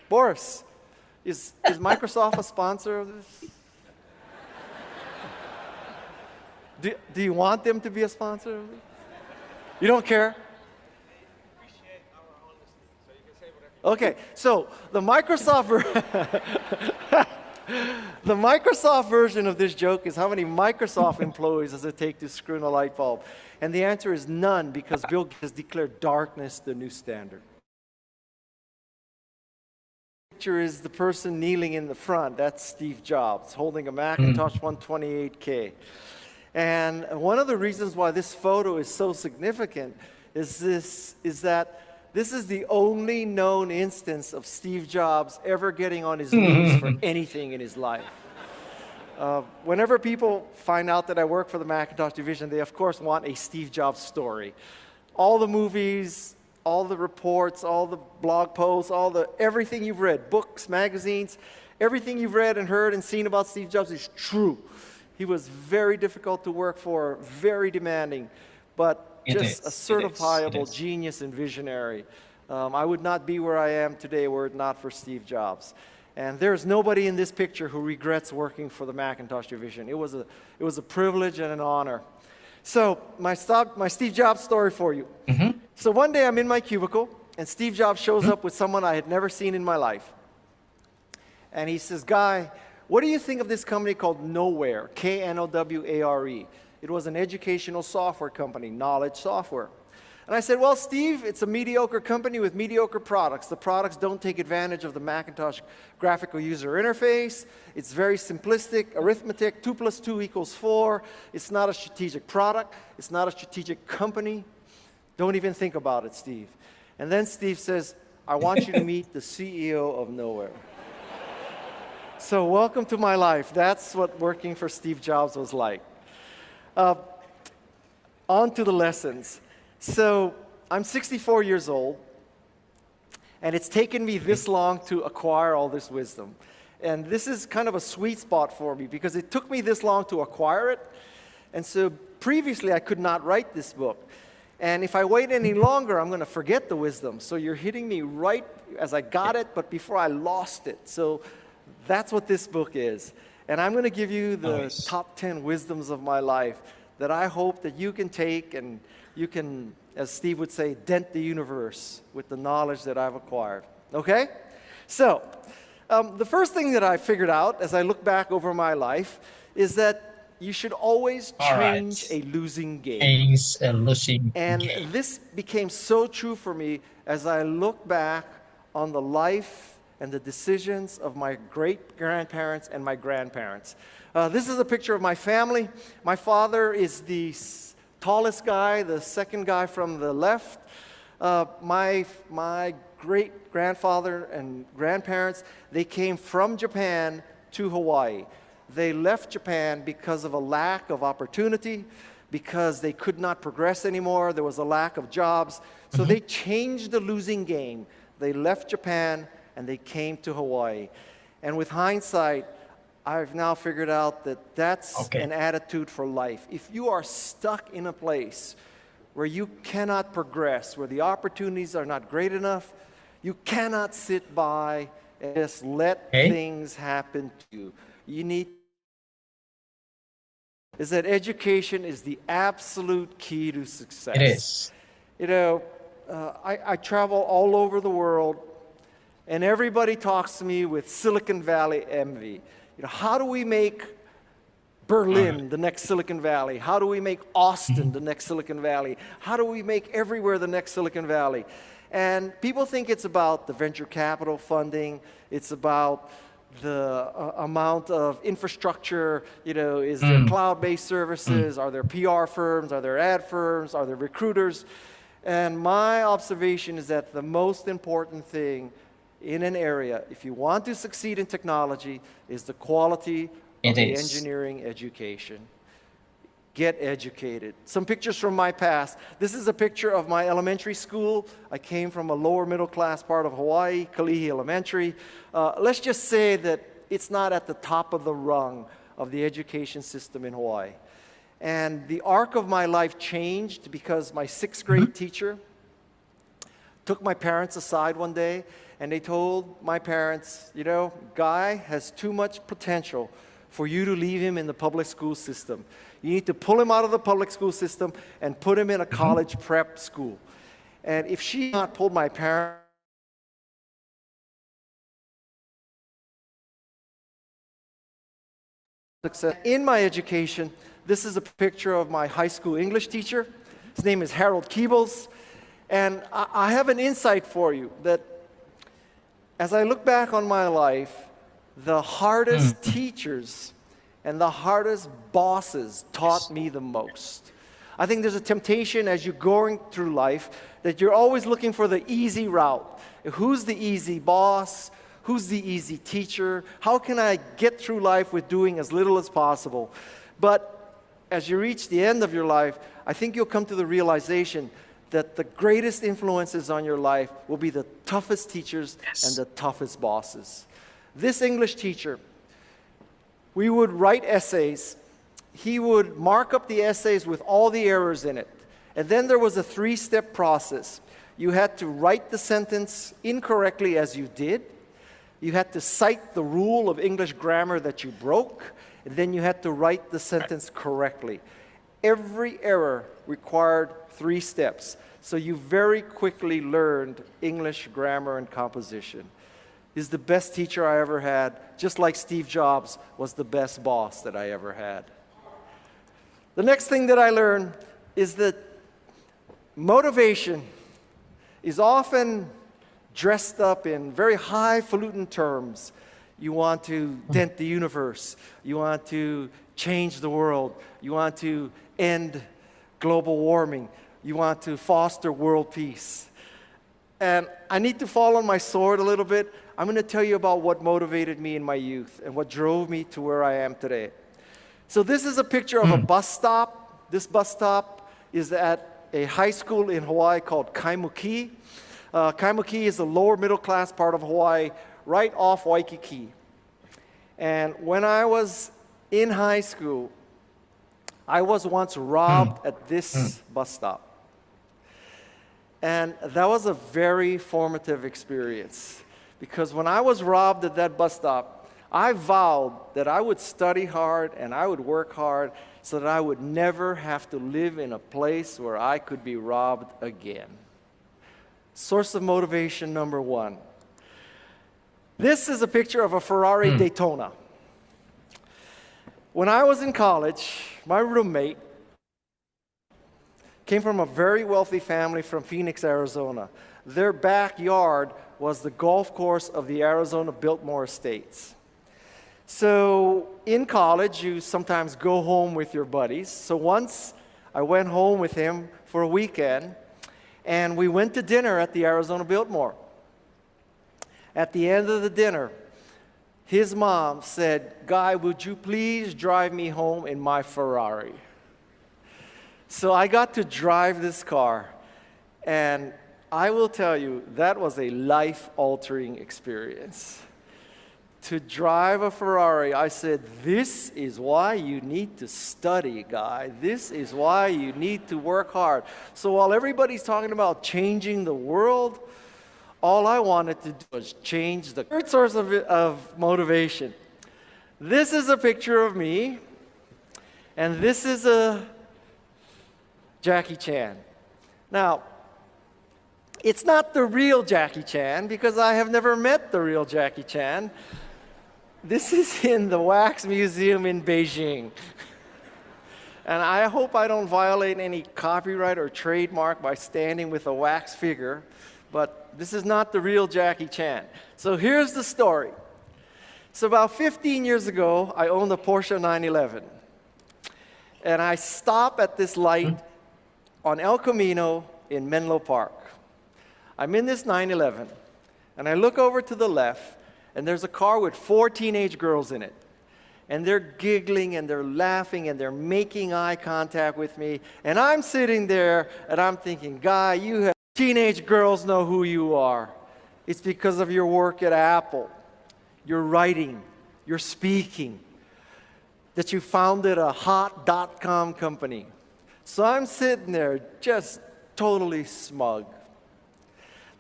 F: Boris, is Microsoft a sponsor of this? Do you want them to be a sponsor of this? You don't care? Okay, so the Microsoft the Microsoft version of this joke is how many Microsoft employees does it take to screw in a light bulb? And the answer is none, because Bill Gates has declared darkness the new standard. Picture is the person kneeling in the front. That's Steve Jobs holding a Macintosh 128K. And one of the reasons why this photo is so significant is that this is the only known instance of Steve Jobs ever getting on his knees for anything in his life. Whenever people find out that I work for the Macintosh division, they of course want a Steve Jobs story. All the movies, all the reports, all the blog posts, everything you've read, books, magazines, everything you've read and heard and seen about Steve Jobs is true. He was very difficult to work for, very demanding, but just a certifiable genius and visionary. I would not be where I am today were it not for Steve Jobs. And there's nobody in this picture who regrets working for the Macintosh division. It was a privilege and an honor. So my Steve Jobs story for you. So one day I'm in my cubicle, and Steve Jobs shows up with someone I had never seen in my life. And he says, "Guy, what do you think of this company called Knoware, Knoware? It was an educational software company, knowledge software." And I said, "Well, Steve, it's a mediocre company with mediocre products. The products don't take advantage of the Macintosh graphical user interface. It's very simplistic, arithmetic, 2 + 2 = 4. It's not a strategic product. It's not a strategic company. Don't even think about it, Steve." And then Steve says, "I want you to meet the CEO of Knoware." So welcome to my life. That's what working for Steve Jobs was like. On to the lessons. So I'm 64 years old, and it's taken me this long to acquire all this wisdom. And this is kind of a sweet spot for me because it took me this long to acquire it. And so previously I could not write this book. And if I wait any longer, I'm going to forget the wisdom. So you're hitting me right as I got it, but before I lost it. So that's what this book is. And I'm going to give you the top 10 wisdoms of my life that I hope that you can take and you can, as Steve would say, dent the universe with the knowledge that I've acquired. Okay? So, the first thing that I figured out as I look back over my life is that you should always change a losing game. And this became so true for me as I look back on the life and the decisions of my great-grandparents and my grandparents. This is a picture of my family. My father is the tallest guy, the second guy from the left. My great-grandfather and grandparents, they came from Japan to Hawaii. They left Japan because of a lack of opportunity, because they could not progress anymore. There was a lack of jobs. So they changed the losing game. They left Japan and they came to Hawaii. And with hindsight, I've now figured out that that's an attitude for life. If you are stuck in a place where you cannot progress, where the opportunities are not great enough, you cannot sit by and just let things happen to you. You need is that education is the absolute key to success.
A: It is.
F: You know, I travel all over the world, and everybody talks to me with Silicon Valley envy. You know, how do we make Berlin the next Silicon Valley? How do we make Austin the next Silicon Valley? How do we make everywhere the next Silicon Valley? And people think it's about the venture capital funding. It's about the amount of infrastructure. You know, is there cloud-based services? Are there PR firms? Are there ad firms? Are there recruiters? And my observation is that the most important thing in an area, if you want to succeed in technology, is the quality of the engineering education. Get educated. Some pictures from my past. This is a picture of my elementary school. I came from a lower middle class part of Hawaii, Kalihi Elementary. Let's just say that It's not at the top of the rung of the education system in Hawaii. And the arc of my life changed because my sixth grade teacher took my parents aside one day, and they told my parents, you know, Guy has too much potential for you to leave him in the public school system. You need to pull him out of the public school system and put him in a college prep school. And if she had not pulled my parents in my education, this is a picture of my high school English teacher. His name is Harold Keebles. And I have an insight for you that as I look back on my life, the hardest teachers and the hardest bosses taught me the most. I think there's a temptation as you're going through life that you're always looking for the easy route. Who's the easy boss? Who's the easy teacher? How can I get through life with doing as little as possible? But as you reach the end of your life, I think you'll come to the realization that the greatest influences on your life will be the toughest teachers and the toughest bosses. This English teacher, we would write essays. He would mark up the essays with all the errors in it. And then there was a 3-step process. You had to write the sentence incorrectly as you did. You had to cite the rule of English grammar that you broke. And then you had to write the sentence correctly. Every error required 3 steps. So you very quickly learned English grammar and composition. He's the best teacher I ever had, just like Steve Jobs was the best boss that I ever had. The next thing that I learned is that motivation is often dressed up in very highfalutin terms. You want to dent the universe. You want to change the world. You want to end global warming. You want to foster world peace. And I need to fall on my sword a little bit. I'm going to tell you about what motivated me in my youth and what drove me to where I am today. So this is a picture of a bus stop. This bus stop is at a high school in Hawaii called Kaimuki. Kaimuki is the lower middle class part of Hawaii, right off Waikiki. And when I was in high school, I was once robbed at this bus stop. And that was a very formative experience, because when I was robbed at that bus stop, I vowed that I would study hard and I would work hard so that I would never have to live in a place where I could be robbed again. Source of motivation number 1. This is a picture of a Ferrari Daytona. When I was in college, my roommate came from a very wealthy family from Phoenix, Arizona. Their backyard was the golf course of the Arizona Biltmore Estates. So in college, you sometimes go home with your buddies. So once I went home with him for a weekend, and we went to dinner at the Arizona Biltmore. At the end of the dinner, his mom said, "Guy, would you please drive me home in my Ferrari?" So I got to drive this car, and I will tell you, that was a life-altering experience. To drive a Ferrari, I said, this is why you need to study, Guy. This is why you need to work hard. So while everybody's talking about changing the world, all I wanted to do was change the third source of motivation. This is a picture of me, and this is a Jackie Chan. Now, it's not the real Jackie Chan because I have never met the real Jackie Chan. This is in the Wax Museum in Beijing. And I hope I don't violate any copyright or trademark by standing with a wax figure, but this is not the real Jackie Chan. So here's the story. So about 15 years ago, I owned a Porsche 911. And I stop at this light on El Camino in Menlo Park. I'm in this 911, and I look over to the left, and there's a car with 4 teenage girls in it. And they're giggling, and they're laughing, and they're making eye contact with me. And I'm sitting there, and I'm thinking, Guy, you have teenage girls know who you are. It's because of your work at Apple, your writing, you're speaking, that you founded a hot.com company. So I'm sitting there just totally smug.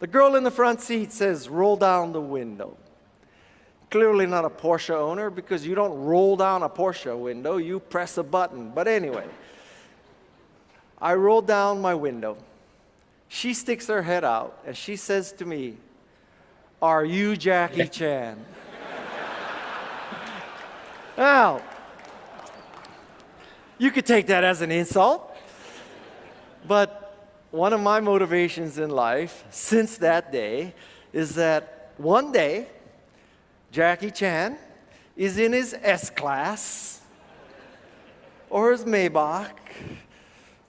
F: The girl in the front seat says, roll down the window. Clearly not a Porsche owner, because you don't roll down a Porsche window, you press a button. But anyway, I roll down my window. She sticks her head out and she says to me, are you Jackie Chan? Now, you could take that as an insult, but one of my motivations in life since that day is that one day, Jackie Chan is in his S-Class, or his Maybach,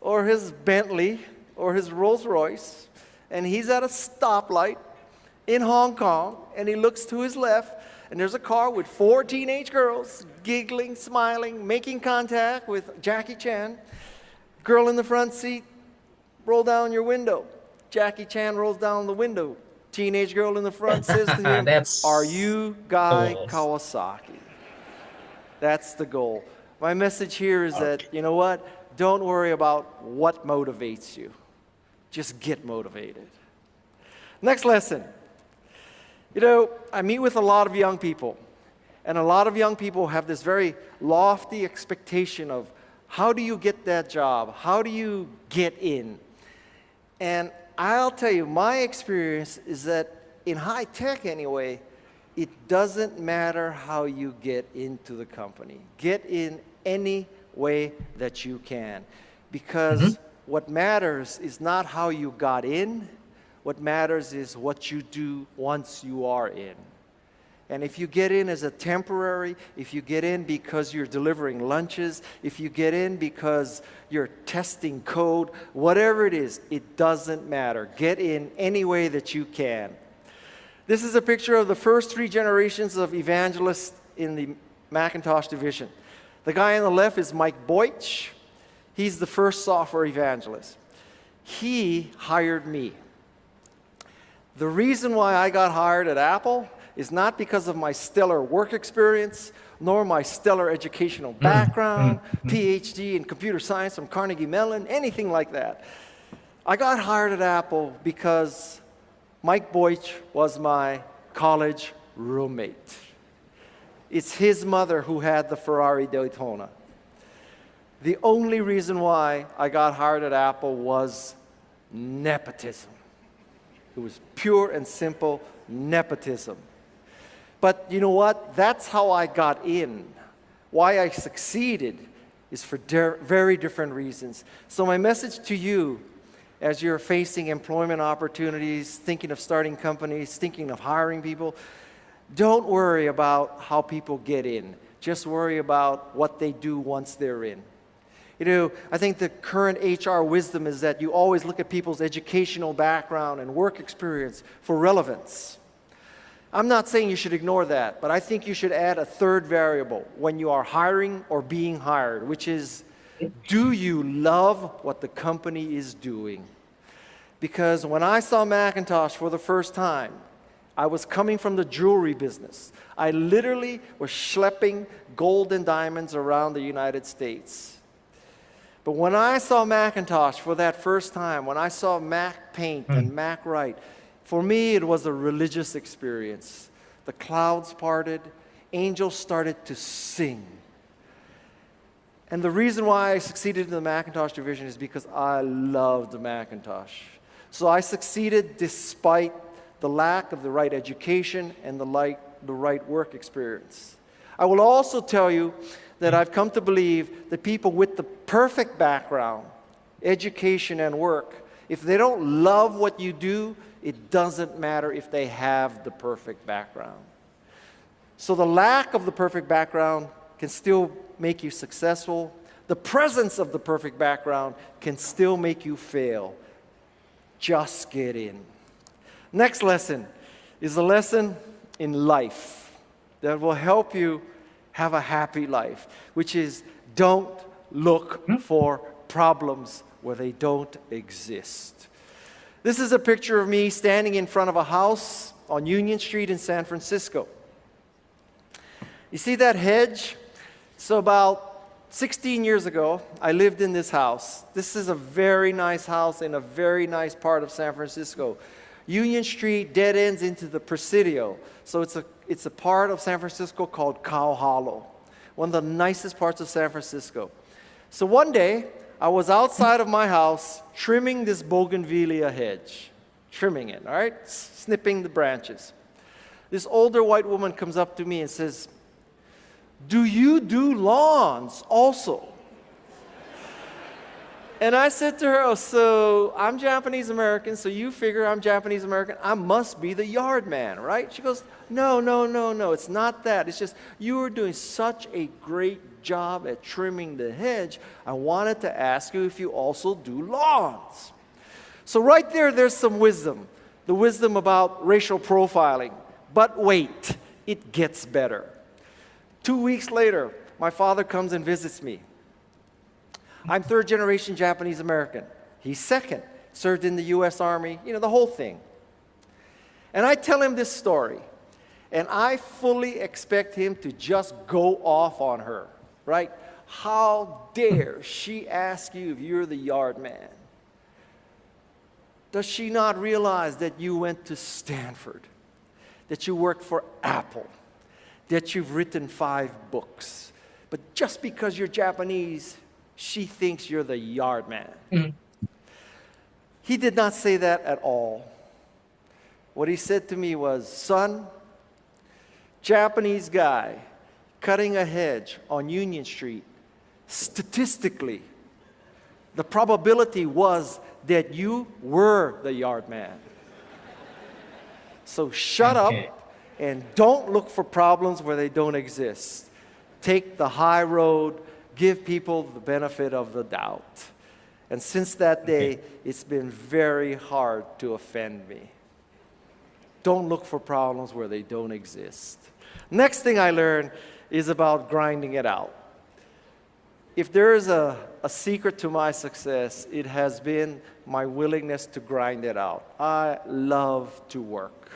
F: or his Bentley, or his Rolls Royce, and he's at a stoplight in Hong Kong, and he looks to his left, and there's a car with 4 teenage girls giggling, smiling, making contact with Jackie Chan. Girl in the front seat, roll down your window. Jackie Chan rolls down the window. Teenage girl in the front says to him,
A: That's
F: are you Guy
A: goals.
F: Kawasaki? That's the goal. My message here is that, you know what? Don't worry about what motivates you. Just get motivated. Next lesson. You know, I meet with a lot of young people, and a lot of young people have this very lofty expectation of how do you get that job? How do you get in? And I'll tell you, my experience is that in high tech anyway, it doesn't matter how you get into the company. Get in any way that you can. Because what matters is not how you got in. What matters is what you do once you are in. And if you get in as a temporary, if you get in because you're delivering lunches, if you get in because you're testing code, whatever it is, it doesn't matter. Get in any way that you can. This is a picture of the first 3 generations of evangelists in the Macintosh division. The guy on the left is Mike Boych. He's the first software evangelist. He hired me. The reason why I got hired at Apple is not because of my stellar work experience, nor my stellar educational background, PhD in computer science from Carnegie Mellon, anything like that. I got hired at Apple because Mike Boych was my college roommate. It's his mother who had the Ferrari Daytona. The only reason why I got hired at Apple was nepotism. It was pure and simple nepotism. But you know what? That's how I got in. Why I succeeded is for very different reasons. So my message to you, as you're facing employment opportunities, thinking of starting companies, thinking of hiring people, don't worry about how people get in. Just worry about what they do once they're in. You know, I think the current HR wisdom is that you always look at people's educational background and work experience for relevance. I'm not saying you should ignore that, but I think you should add a third variable when you are hiring or being hired, which is, do you love what the company is doing? Because when I saw Macintosh for the first time, I was coming from the jewelry business. I literally was schlepping gold and diamonds around the United States. But when I saw Macintosh for that first time, when I saw Mac Paint and Mac Write, for me it was a religious experience. The clouds parted, angels started to sing. And the reason why I succeeded in the Macintosh division is because I loved the Macintosh. So I succeeded despite the lack of the right education and the right work experience. I will also tell you that I've come to believe that people with the perfect background, education and work, if they don't love what you do, it doesn't matter if they have the perfect background. So the lack of the perfect background can still make you successful. The presence of the perfect background can still make you fail. Just get in. Next lesson is a lesson in life that will help you have a happy life, which is don't look for problems where they don't exist. This is a picture of me standing in front of a house on Union Street in San Francisco. You see that hedge? So about 16 years ago, I lived in this house. This is a very nice house in a very nice part of San Francisco. Union Street dead ends into the Presidio. So it's a part of San Francisco called Cow Hollow, one of the nicest parts of San Francisco. So one day, I was outside of my house trimming this bougainvillea hedge. Trimming it, all right? Snipping the branches. This older white woman comes up to me and says, "Do you do lawns also?" And I said to her, "Oh, so I'm Japanese American, so you figure I'm Japanese American. I must be the yard man, right?" She goes, No, it's not that. It's just you are doing such a great job at trimming the hedge. I wanted to ask you if you also do lawns." So right there's some wisdom. The wisdom about racial profiling. But wait, it gets better. 2 weeks later, my father comes and visits me. I'm third generation Japanese American. He's second, served in the U.S. Army, the whole thing. And I tell him this story, and I fully expect him to just go off on her, right? How dare she ask you if you're the yard man? Does she not realize that you went to Stanford, that you worked for Apple, that you've written 5 books, but just because you're Japanese, she thinks you're the yard man? He did not say that at all. What he said to me was, "Son, Japanese guy cutting a hedge on Union Street, statistically, the probability was that you were the yard man. So shut up and don't look for problems where they don't exist. Take the high road, give people the benefit of the doubt." And since that day, it's been very hard to offend me. Don't look for problems where they don't exist. Next thing I learned is about grinding it out. If there is a secret to my success, it has been my willingness to grind it out. I love to work.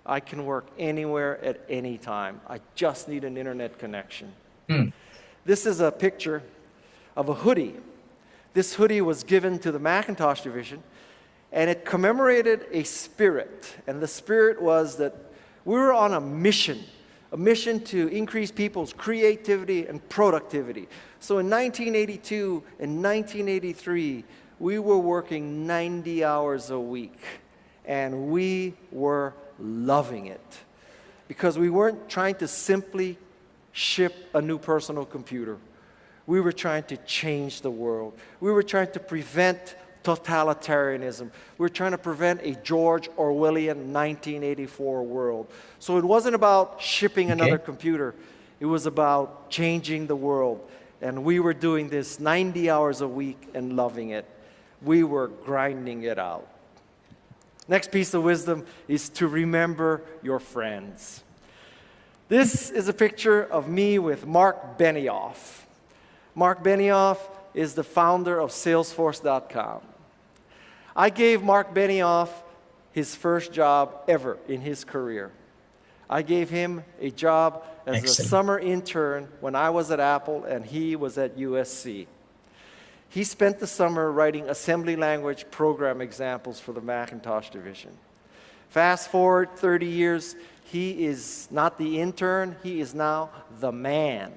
F: I can work anywhere at any time. I just need an internet connection. This is a picture of a hoodie. This hoodie was given to the Macintosh division, and it commemorated a spirit. And the spirit was that we were on a mission to increase people's creativity and productivity. So in 1982 and 1983, we were working 90 hours a week, and we were loving it because we weren't trying to simply ship a new personal computer. We were trying to change the world. We were trying to prevent totalitarianism. We were trying to prevent a George Orwellian 1984 world. So it wasn't about shipping another computer. It was about changing the world. And we were doing this 90 hours a week and loving it. We were grinding it out. Next piece of wisdom is to remember your friends. This is a picture of me with Mark Benioff. Mark Benioff is the founder of Salesforce.com. I gave Mark Benioff his first job ever in his career. I gave him a job as a summer intern when I was at Apple and he was at USC. He spent the summer writing assembly language program examples for the Macintosh division. Fast forward 30 years, he is not the intern, he is now the man.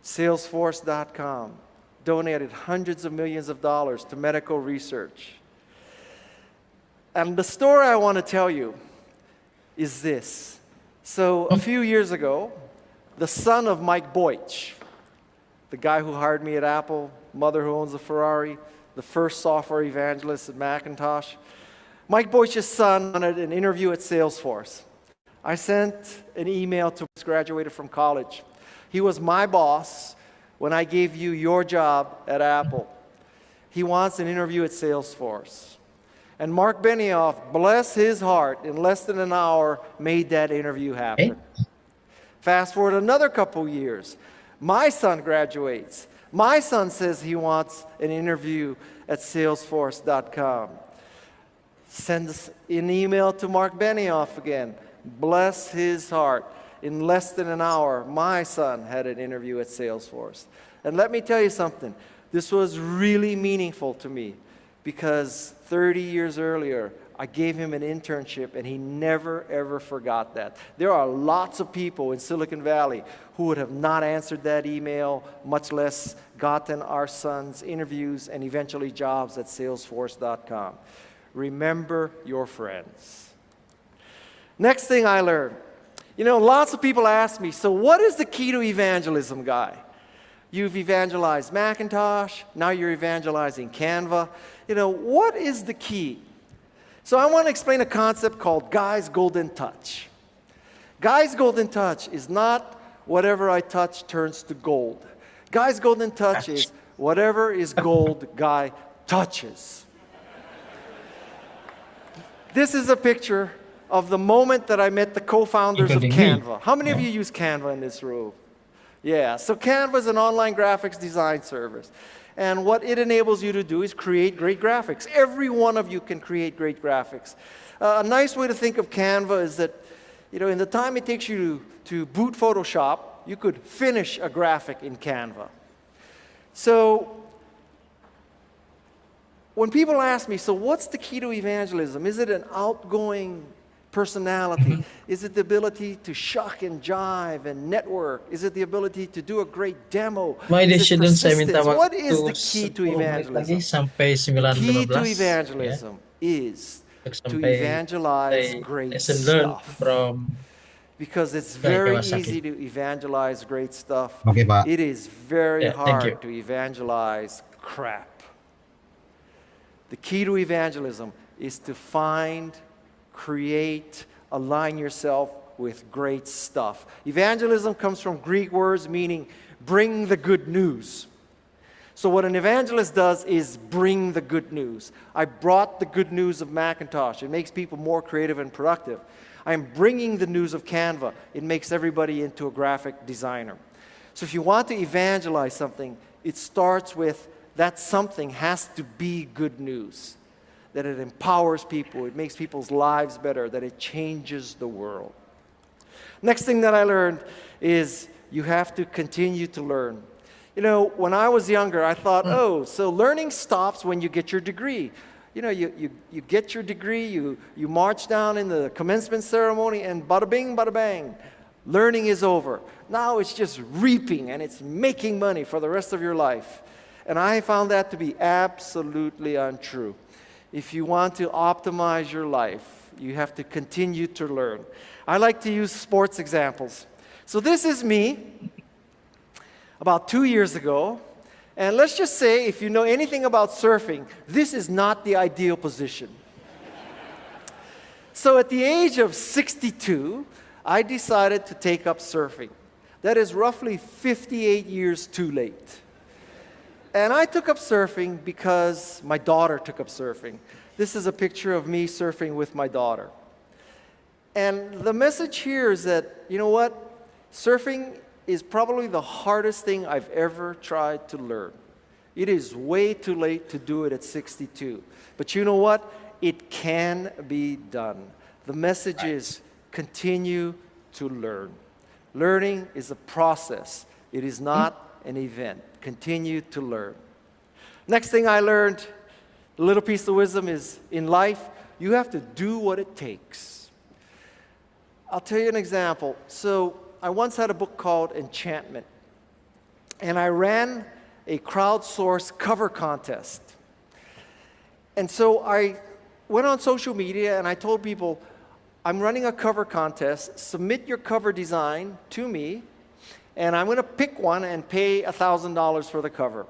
F: Salesforce.com donated hundreds of millions of dollars to medical research. And the story I want to tell you is this. So a few years ago, the son of Mike Boich, the guy who hired me at Apple, mother who owns a Ferrari, the first software evangelist at Macintosh, Mike Boich's son wanted an interview at Salesforce. I sent an email to him, graduated from college. He was my boss when I gave you your job at Apple. He wants an interview at Salesforce. And Mark Benioff, bless his heart, in less than an hour, made that interview happen. Fast forward another couple years. My son graduates. My son says he wants an interview at Salesforce.com. Send an email to Mark Benioff again. Bless his heart. In less than an hour, my son had an interview at Salesforce. And let me tell you something, this was really meaningful to me because 30 years earlier, I gave him an internship and he never ever forgot that. There are lots of people in Silicon Valley who would have not answered that email, much less gotten our son's interviews and eventually jobs at salesforce.com. Remember your friends. Next thing I learned, lots of people ask me, so what is the key to evangelism, Guy? You've evangelized Macintosh, now you're evangelizing Canva. What is the key? So I want to explain a concept called Guy's Golden Touch. Guy's Golden Touch is not whatever I touch turns to gold. Guy's Golden Touch is whatever is gold, Guy touches. This is a picture of the moment that I met the co-founders of Canva. How many of you use Canva in this room? Yeah, so Canva is an online graphics design service. And what it enables you to do is create great graphics. Every one of you can create great graphics. A nice way to think of Canva is that, in the time it takes you to boot Photoshop, you could finish a graphic in Canva. So when people ask me, so what's the key to evangelism? Is it an outgoing personality? Is it the ability to shuck and jive and network? Is it the ability to do a great demo?
A: Why
F: Is it
A: shouldn't saya minta
F: persistence? What
A: waktu
F: is the key to
A: 10 menit lagi
F: evangelism?
A: sampai
F: The key to
A: 9:15 ya,
F: evangelism is
A: untuk
F: to
A: sampai
F: evangelize great
A: lesson learned
F: stuff.
A: from
F: Because it's
A: Guy
F: very
A: Kawasaki.
F: easy to evangelize great stuff.
G: Oke, Pak.
F: It is very
A: Yeah, thank you.
F: hard to evangelize crap. The key to evangelism is to find, create, align yourself with great stuff. Evangelism comes from Greek words meaning bring the good news. So what an evangelist does is bring the good news. I brought the good news of Macintosh. It makes people more creative and productive. I am bringing the news of Canva. It makes everybody into a graphic designer. So if you want to evangelize something, it starts with that something has to be good news. That it empowers people, it makes people's lives better, that it changes the world. Next thing that I learned is you have to continue to learn. When I was younger, I thought, so learning stops when you get your degree. You get your degree, you march down in the commencement ceremony, and bada bing, bada bang, learning is over. Now it's just reaping, and it's making money for the rest of your life. And I found that to be absolutely untrue. If you want to optimize your life, you have to continue to learn. I like to use sports examples. So this is me about 2 years ago. And let's just say, if you know anything about surfing, this is not the ideal position. So at the age of 62, I decided to take up surfing. That is roughly 58 years too late. And I took up surfing because my daughter took up surfing. This is a picture of me surfing with my daughter. And the message here is that, surfing is probably the hardest thing I've ever tried to learn. It is way too late to do it at 62. But you know what? It can be done. The message is continue to learn. Learning is a process. It is not an event. Continue to learn. Next thing I learned, a little piece of wisdom is in life, you have to do what it takes. I'll tell you an example. So I once had a book called Enchantment, and I ran a crowdsourced cover contest. And so I went on social media and I told people, I'm running a cover contest, submit your cover design to me, and I'm going to pick one and pay $1,000 for the cover.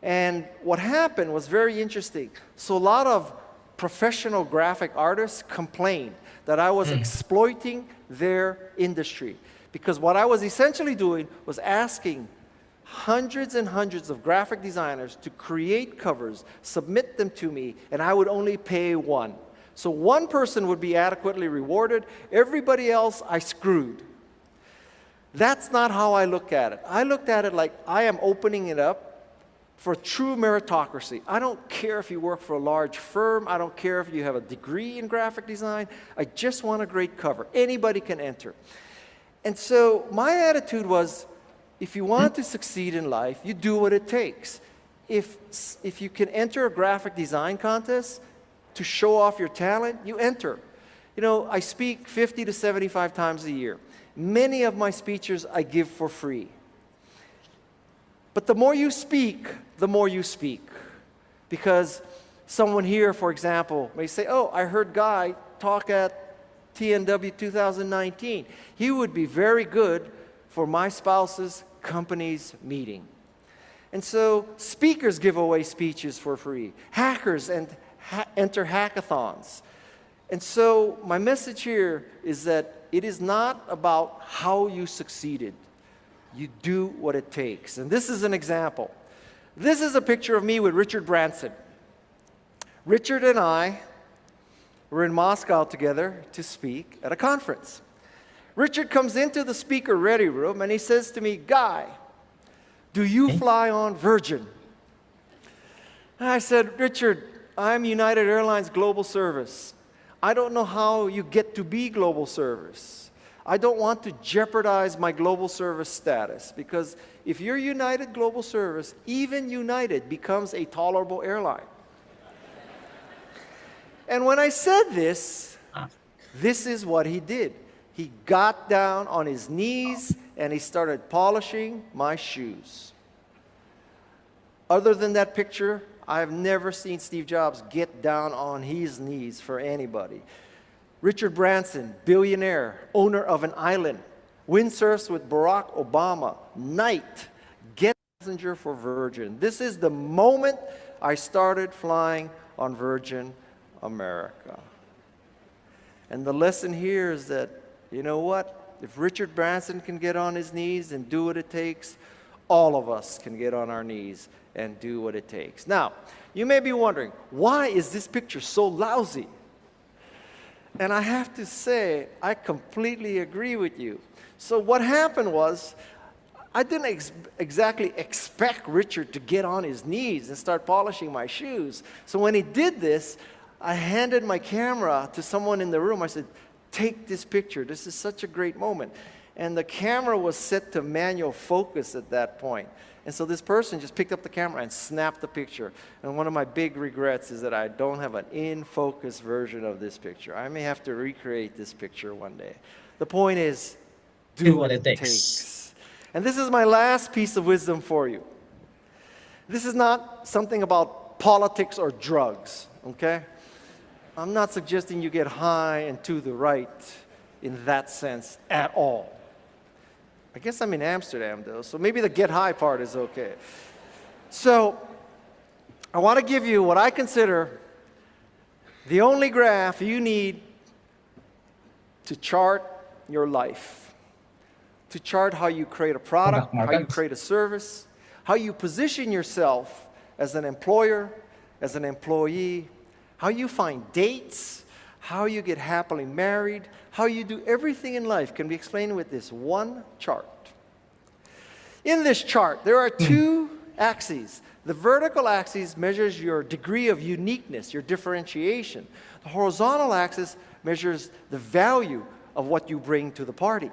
F: And what happened was very interesting. So a lot of professional graphic artists complained that I was exploiting their industry. Because what I was essentially doing was asking hundreds and hundreds of graphic designers to create covers, submit them to me, and I would only pay one. So one person would be adequately rewarded. Everybody else, I screwed. That's not how I look at it. I looked at it like I am opening it up for true meritocracy. I don't care if you work for a large firm. I don't care if you have a degree in graphic design. I just want a great cover. Anybody can enter. And so my attitude was, if you want to succeed in life, you do what it takes. If you can enter a graphic design contest to show off your talent, you enter. You know, I speak 50 to 75 times a year. Many of my speeches I give for free. But the more you speak, the more you speak. Because someone here, for example, may say, oh, I heard Guy talk at TNW 2019. He would be very good for my spouse's company's meeting. And so speakers give away speeches for free. Hackers enter hackathons. And so my message here is that it is not about how you succeeded. You do what it takes. And this is an example. This is a picture of me with Richard Branson. Richard and I were in Moscow together to speak at a conference. Richard comes into the speaker ready room and he says to me, Guy, do you fly on Virgin? And I said, Richard, I'm United Airlines Global Service. I don't know how you get to be Global Service. I don't want to jeopardize my Global Service status, because if you're United Global Service, even United becomes a tolerable airline. And when I said this, this is what he did. He got down on his knees and he started polishing my shoes. Other than that picture, I've never seen Steve Jobs get down on his knees for anybody. Richard Branson, billionaire, owner of an island, windsurfs with Barack Obama, night, get passenger for Virgin. This is the moment I started flying on Virgin America. And the lesson here is that, you know what? If Richard Branson can get on his knees and do what it takes, all of us can get on our knees and do what it takes. Now, you may be wondering, why is this picture so lousy? And I have to say, I completely agree with you. So what happened was, I didn't exactly expect Richard to get on his knees and start polishing my shoes. So when he did this, I handed my camera to someone in the room. I said, take this picture. This is such a great moment. And the camera was set to manual focus at that point. And so this person just picked up the camera and snapped the picture. And one of my big regrets is that I don't have an in-focus version of this picture. I may have to recreate this picture one day. The point is, do what it takes. And this is my last piece of wisdom for you. This is not something about politics or drugs, okay? I'm not suggesting you get high and to the right in that sense at all. I guess I'm in Amsterdam, though, so maybe the get high part is okay. So I want to give you what I consider the only graph you need to chart your life, to chart how you create a product, how you create a service, how you position yourself as an employer, as an employee, how you find dates, how you get happily married, how you do everything in life can be explained with this one chart. In this chart, there are two axes. The vertical axis measures your degree of uniqueness, your differentiation. The horizontal axis measures the value of what you bring to the party.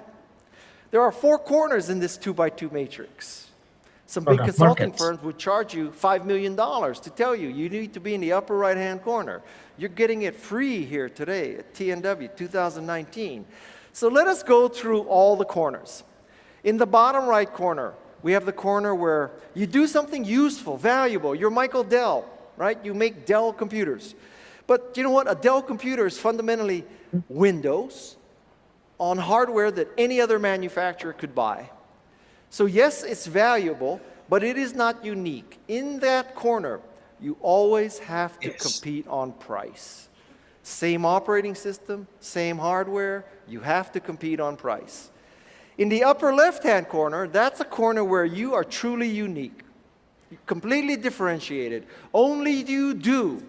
F: There are 4 corners in this 2x2 matrix. Some big consulting firms would charge you $5 million to tell you you need to be in the upper right-hand corner. You're getting it free here today at TNW 2019. So let us go through all the corners. In the bottom right corner, we have the corner where you do something useful, valuable. You're Michael Dell, right? You make Dell computers. But you know what? A Dell computer is fundamentally Windows on hardware that any other manufacturer could buy. So yes, it's valuable, but it is not unique. In that corner, you always have to compete on price. Same operating system, same hardware, you have to compete on price. In the upper left-hand corner, that's a corner where you are truly unique, completely differentiated. Only you do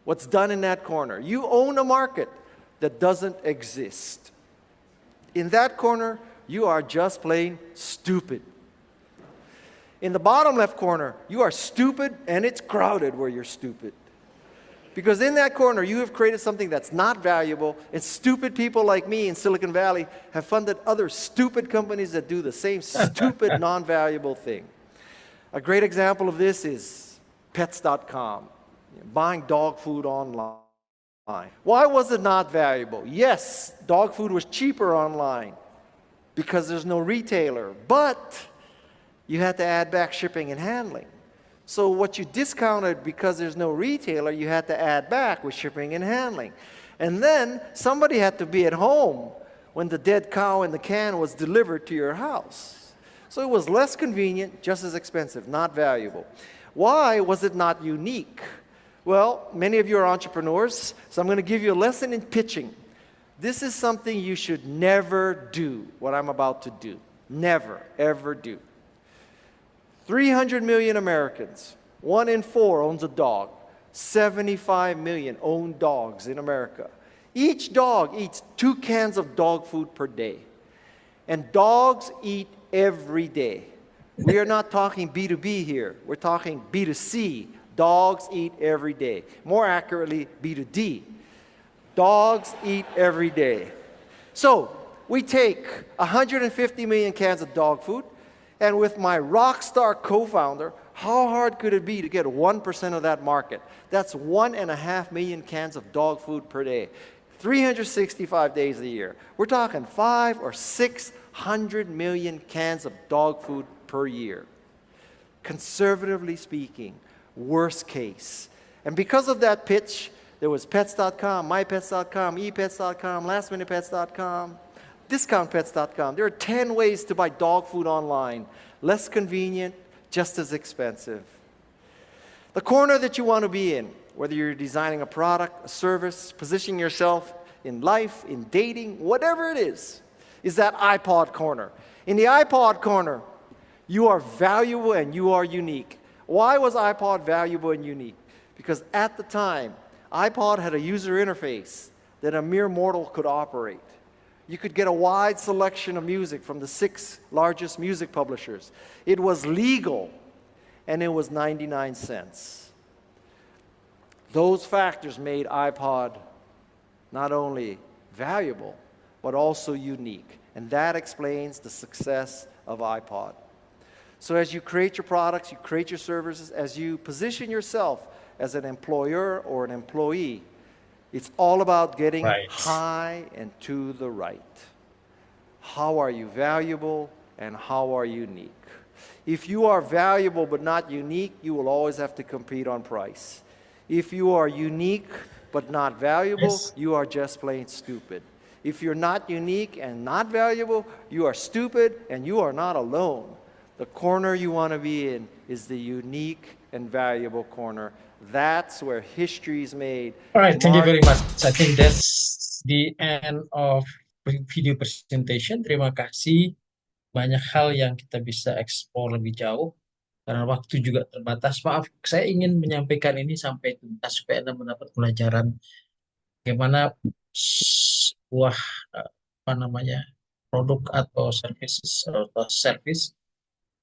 F: what's done in that corner. You own a market that doesn't exist. In that corner, you are just plain stupid. In the bottom left corner, you are stupid and it's crowded where you're stupid. Because in that corner, you have created something that's not valuable, and stupid people like me in Silicon Valley have funded other stupid companies that do the same stupid, non-valuable thing. A great example of this is pets.com, buying dog food online. Why was it not valuable? Yes, dog food was cheaper online because there's no retailer, but you had to add back shipping and handling. So what you discounted because there's no retailer, you had to add back with shipping and handling. And then somebody had to be at home when the dead cow in the can was delivered to your house. So it was less convenient, just as expensive, not valuable. Why was it not unique? Well, many of you are entrepreneurs, so I'm going to give you a lesson in pitching. This is something you should never do, what I'm about to do. Never, ever do. 300 million Americans, 1 in 4 owns a dog. 75 million own dogs in America. Each dog eats 2 cans of dog food per day. And dogs eat every day. We are not talking B2B here. We're talking B2C. Dogs eat every day. More accurately, B2D. Dogs eat every day. So we take 150 million cans of dog food, and with my rock star co-founder, how hard could it be to get 1% of that market? That's 1.5 million cans of dog food per day, 365 days a year. We're talking 500 or 600 million cans of dog food per year. Conservatively speaking, worst case. And because of that pitch, there was pets.com, mypets.com, epets.com, lastminutepets.com, discountpets.com. There are 10 ways to buy dog food online. Less convenient, just as expensive. The corner that you want to be in, whether you're designing a product, a service, positioning yourself in life, in dating, whatever it is that iPod corner. In the iPod corner, you are valuable and you are unique. Why was iPod valuable and unique? Because at the time, iPod had a user interface that a mere mortal could operate. You could get a wide selection of music from the 6 largest music publishers. It was legal, and it was 99 cents. Those factors made iPod not only valuable, but also unique. And that explains the success of iPod. So as you create your products, you create your services, as you position yourself as an employer or an employee, it's all about getting
A: Right.
F: high and to the right. How are you valuable and how are you unique? If you are valuable but not unique, you will always have to compete on price. If you are unique but not valuable,
A: Yes.
F: you are just plain stupid. If you're not unique and not valuable, you are stupid and you are not alone. The corner you want to be in is the unique and valuable corner. That's where history is made.
A: All right, thank you
F: Mark-
A: very much. I think that's the end of video presentation. Terima kasih. Banyak hal yang kita bisa eksplor lebih jauh karena waktu juga terbatas. Maaf, saya ingin menyampaikan ini sampai tuntas supaya Anda mendapat pelajaran bagaimana sebuah apa namanya produk atau service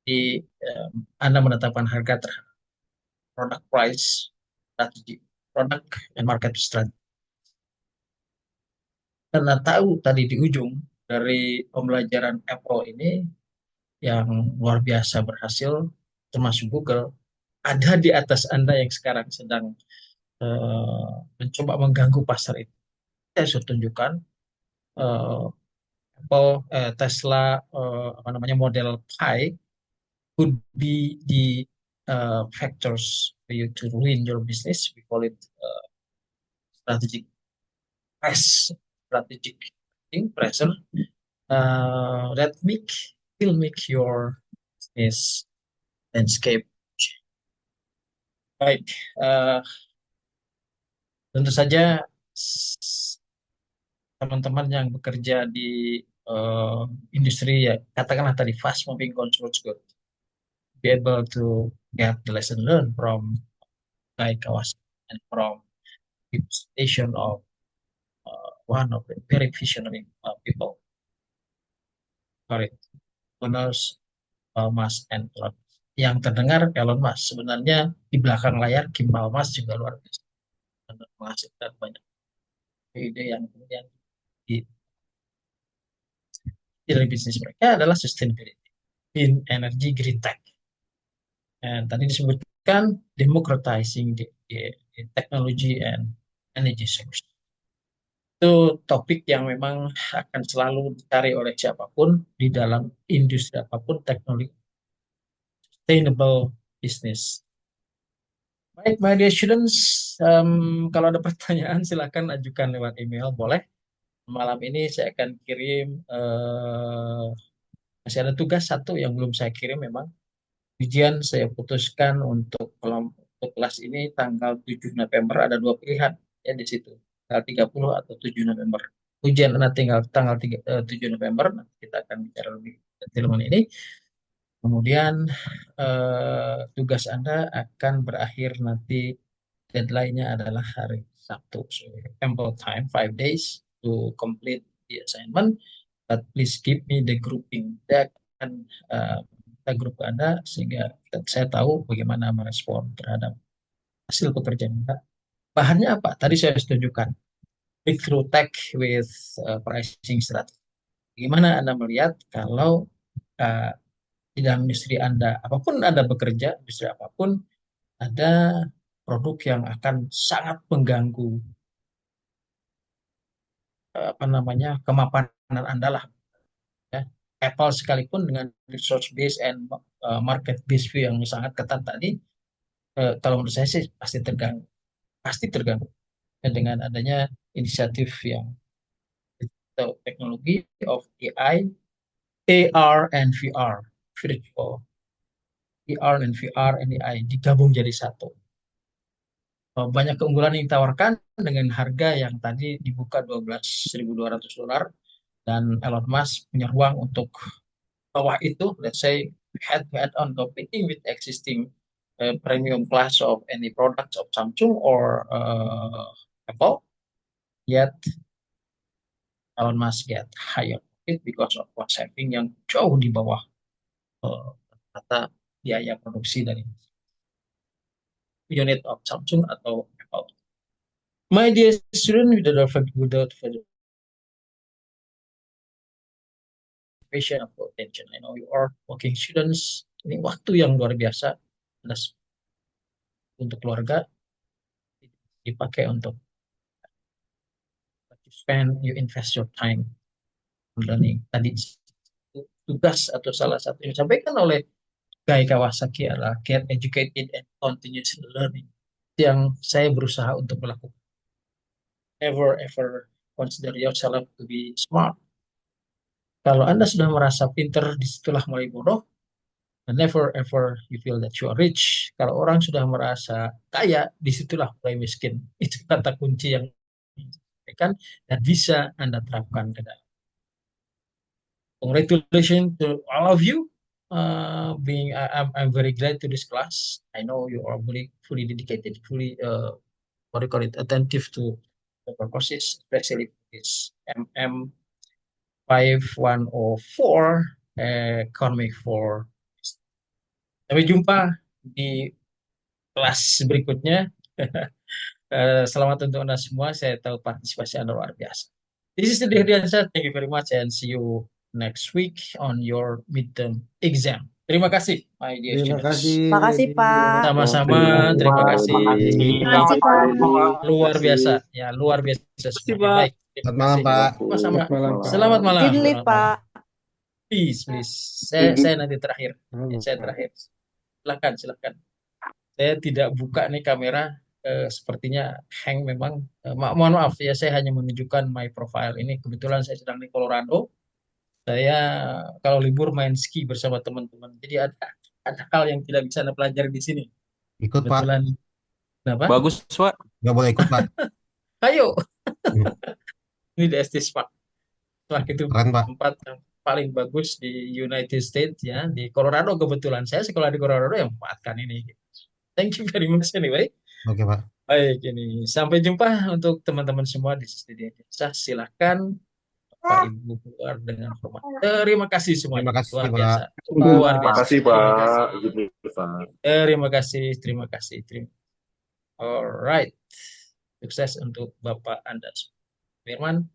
A: di Anda menetapkan harga terhadap product price strategi, product and market strategy. Karena tahu tadi di ujung dari pembelajaran Apple ini yang luar biasa berhasil, termasuk Google, ada di atas Anda yang sekarang sedang mencoba mengganggu pasar itu. Saya sudah tunjukkan eh, Apple, Tesla, apa namanya model Pi could be the factors for you to ruin your business. We call it strategic strategic pressure that will make your business landscape. Baik, tentu saja teman-teman yang bekerja di industri ya katakanlah tadi fast moving consumer goods be able to get the lesson learned from Guy Kawasaki and from the presentation of one of the very visionary people, sorry, owners Mas and Elon. Yang terdengar Elon Musk, sebenarnya di belakang layar Kim Musk juga luar biasa. dan menghasilkan banyak ide yang kemudian di dari bisnis mereka adalah sustainability in energy green tech. Dan tadi disebutkan democratizing the technology and energy source. Itu topik yang memang akan selalu dicari oleh siapapun di dalam industri apapun teknologi sustainable business. Baik, my dear students, kalau ada pertanyaan silakan ajukan lewat email, boleh. Malam ini saya akan kirim, masih ada tugas satu yang belum saya kirim memang. Ujian saya putuskan untuk kelas ini tanggal 7 November ada dua pilihan ya di situ. Tanggal 30 atau 7 November. Ujian nanti tinggal tanggal 7 November, nanti kita akan bicara lebih detail mengenai ini. Kemudian tugas Anda akan berakhir nanti, deadline-nya adalah hari Sabtu. So, ample time, 5 days to complete the assignment. But please give me the grouping. Saya akan kita grup ke Anda sehingga saya tahu bagaimana merespon terhadap hasil pekerjaan Anda. Bahannya apa? Tadi saya tunjukkan. Breakthrough tech with pricing strategy. Bagaimana Anda melihat kalau di dalam industri Anda, apapun Anda bekerja, industri apapun, ada produk yang akan sangat mengganggu kemapanan Anda lah. Ya. Apple sekalipun dengan resource base and market base view yang sangat ketat tadi, kalau menurut saya sih pasti terganggu dengan adanya inisiatif yang teknologi of AI, AR and VR, virtual VR dan VR and AI digabung jadi satu. Banyak keunggulan yang ditawarkan dengan harga yang tadi dibuka $12.200 dan Elon Musk punya ruang untuk bawah itu, let's say head to head on competing with existing premium class of any products of Samsung or Apple, yet Elon Musk get higher profit because of cost saving yang jauh di bawah rata biaya produksi dari unit of Samsung atau Apple. My dear student, without further patient atau attention, I know you are working students. Ini waktu yang luar biasa untuk keluarga, dipakai untuk you invest your time learning. Tadi tugas atau salah satu yang disampaikan oleh Guy Kawasaki adalah get educated and continuous learning, yang saya berusaha untuk melakukan. Never ever consider yourself to be smart. Kalau Anda sudah merasa pinter, disitulah mulai bodoh. And never ever you feel that you are rich. Kalau orang sudah merasa kaya, disitulah mulai miskin. Itu kata kunci yang disampaikan dan bisa Anda terapkan ke dalam. Congratulations to all of you. I'm very glad to this class. I know you are fully dedicated, fully attentive to the purposes, especially this MM 5104 economic for. Sampai jumpa di kelas berikutnya. Selamat untuk Anda semua. Saya tahu partisipasi Anda luar biasa. This is Deddy Herdiansjah. Thank you very much and see you next week on your midterm exam. Terima kasih, my dear
G: Terima
A: students.
G: kasih.
H: Makasih, Pak.
A: Sama-sama, terima kasih.
C: Terima kasih.
A: Luar biasa, ya luar biasa semuanya. Baik, terima
G: Selamat malam,
A: kasih.
G: Pak.
A: Sama-sama.
I: Selamat malam, Pak.
A: Selamat malam.
H: Izin live,
A: Selamat malam.
H: Pak.
A: Please. Saya nanti terakhir. Saya terakhir. Silakan. Saya tidak buka nih kamera. Sepertinya hang memang. Mohon maaf ya, saya hanya menunjukkan my profile ini. Kebetulan saya sedang di Colorado. Saya kalau libur main ski bersama teman-teman. Jadi ada hal yang tidak bisa Anda pelajari di sini.
G: Ikut, Pak.
A: Kebetulan. Kenapa?
I: Bagus, Pak.
G: Nggak boleh ikut, Pak.
A: Ayo. Ini di ST Spark. Setelah itu
G: Keren, Pak.
A: tempat yang paling bagus di United States ya, di Colorado kebetulan. Saya sekolah di Colorado yang memanfaatkan ini. Thank you very much anyway.
G: Oke, Pak.
A: Baik, ini sampai jumpa untuk teman-teman semua di Deddy Herdiansjah. Silakan Bapak Ibu keluar dengan hormat. Terima kasih semuanya.
G: Terima kasih,
A: Luar
G: Pak.
A: biasa. Luar biasa.
J: Makasih, Pak.
A: Terima kasih. Alright. Sukses untuk Bapak Anda, Firman,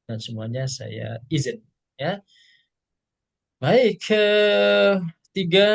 A: dan semuanya saya izin. Ya, baik. Tiga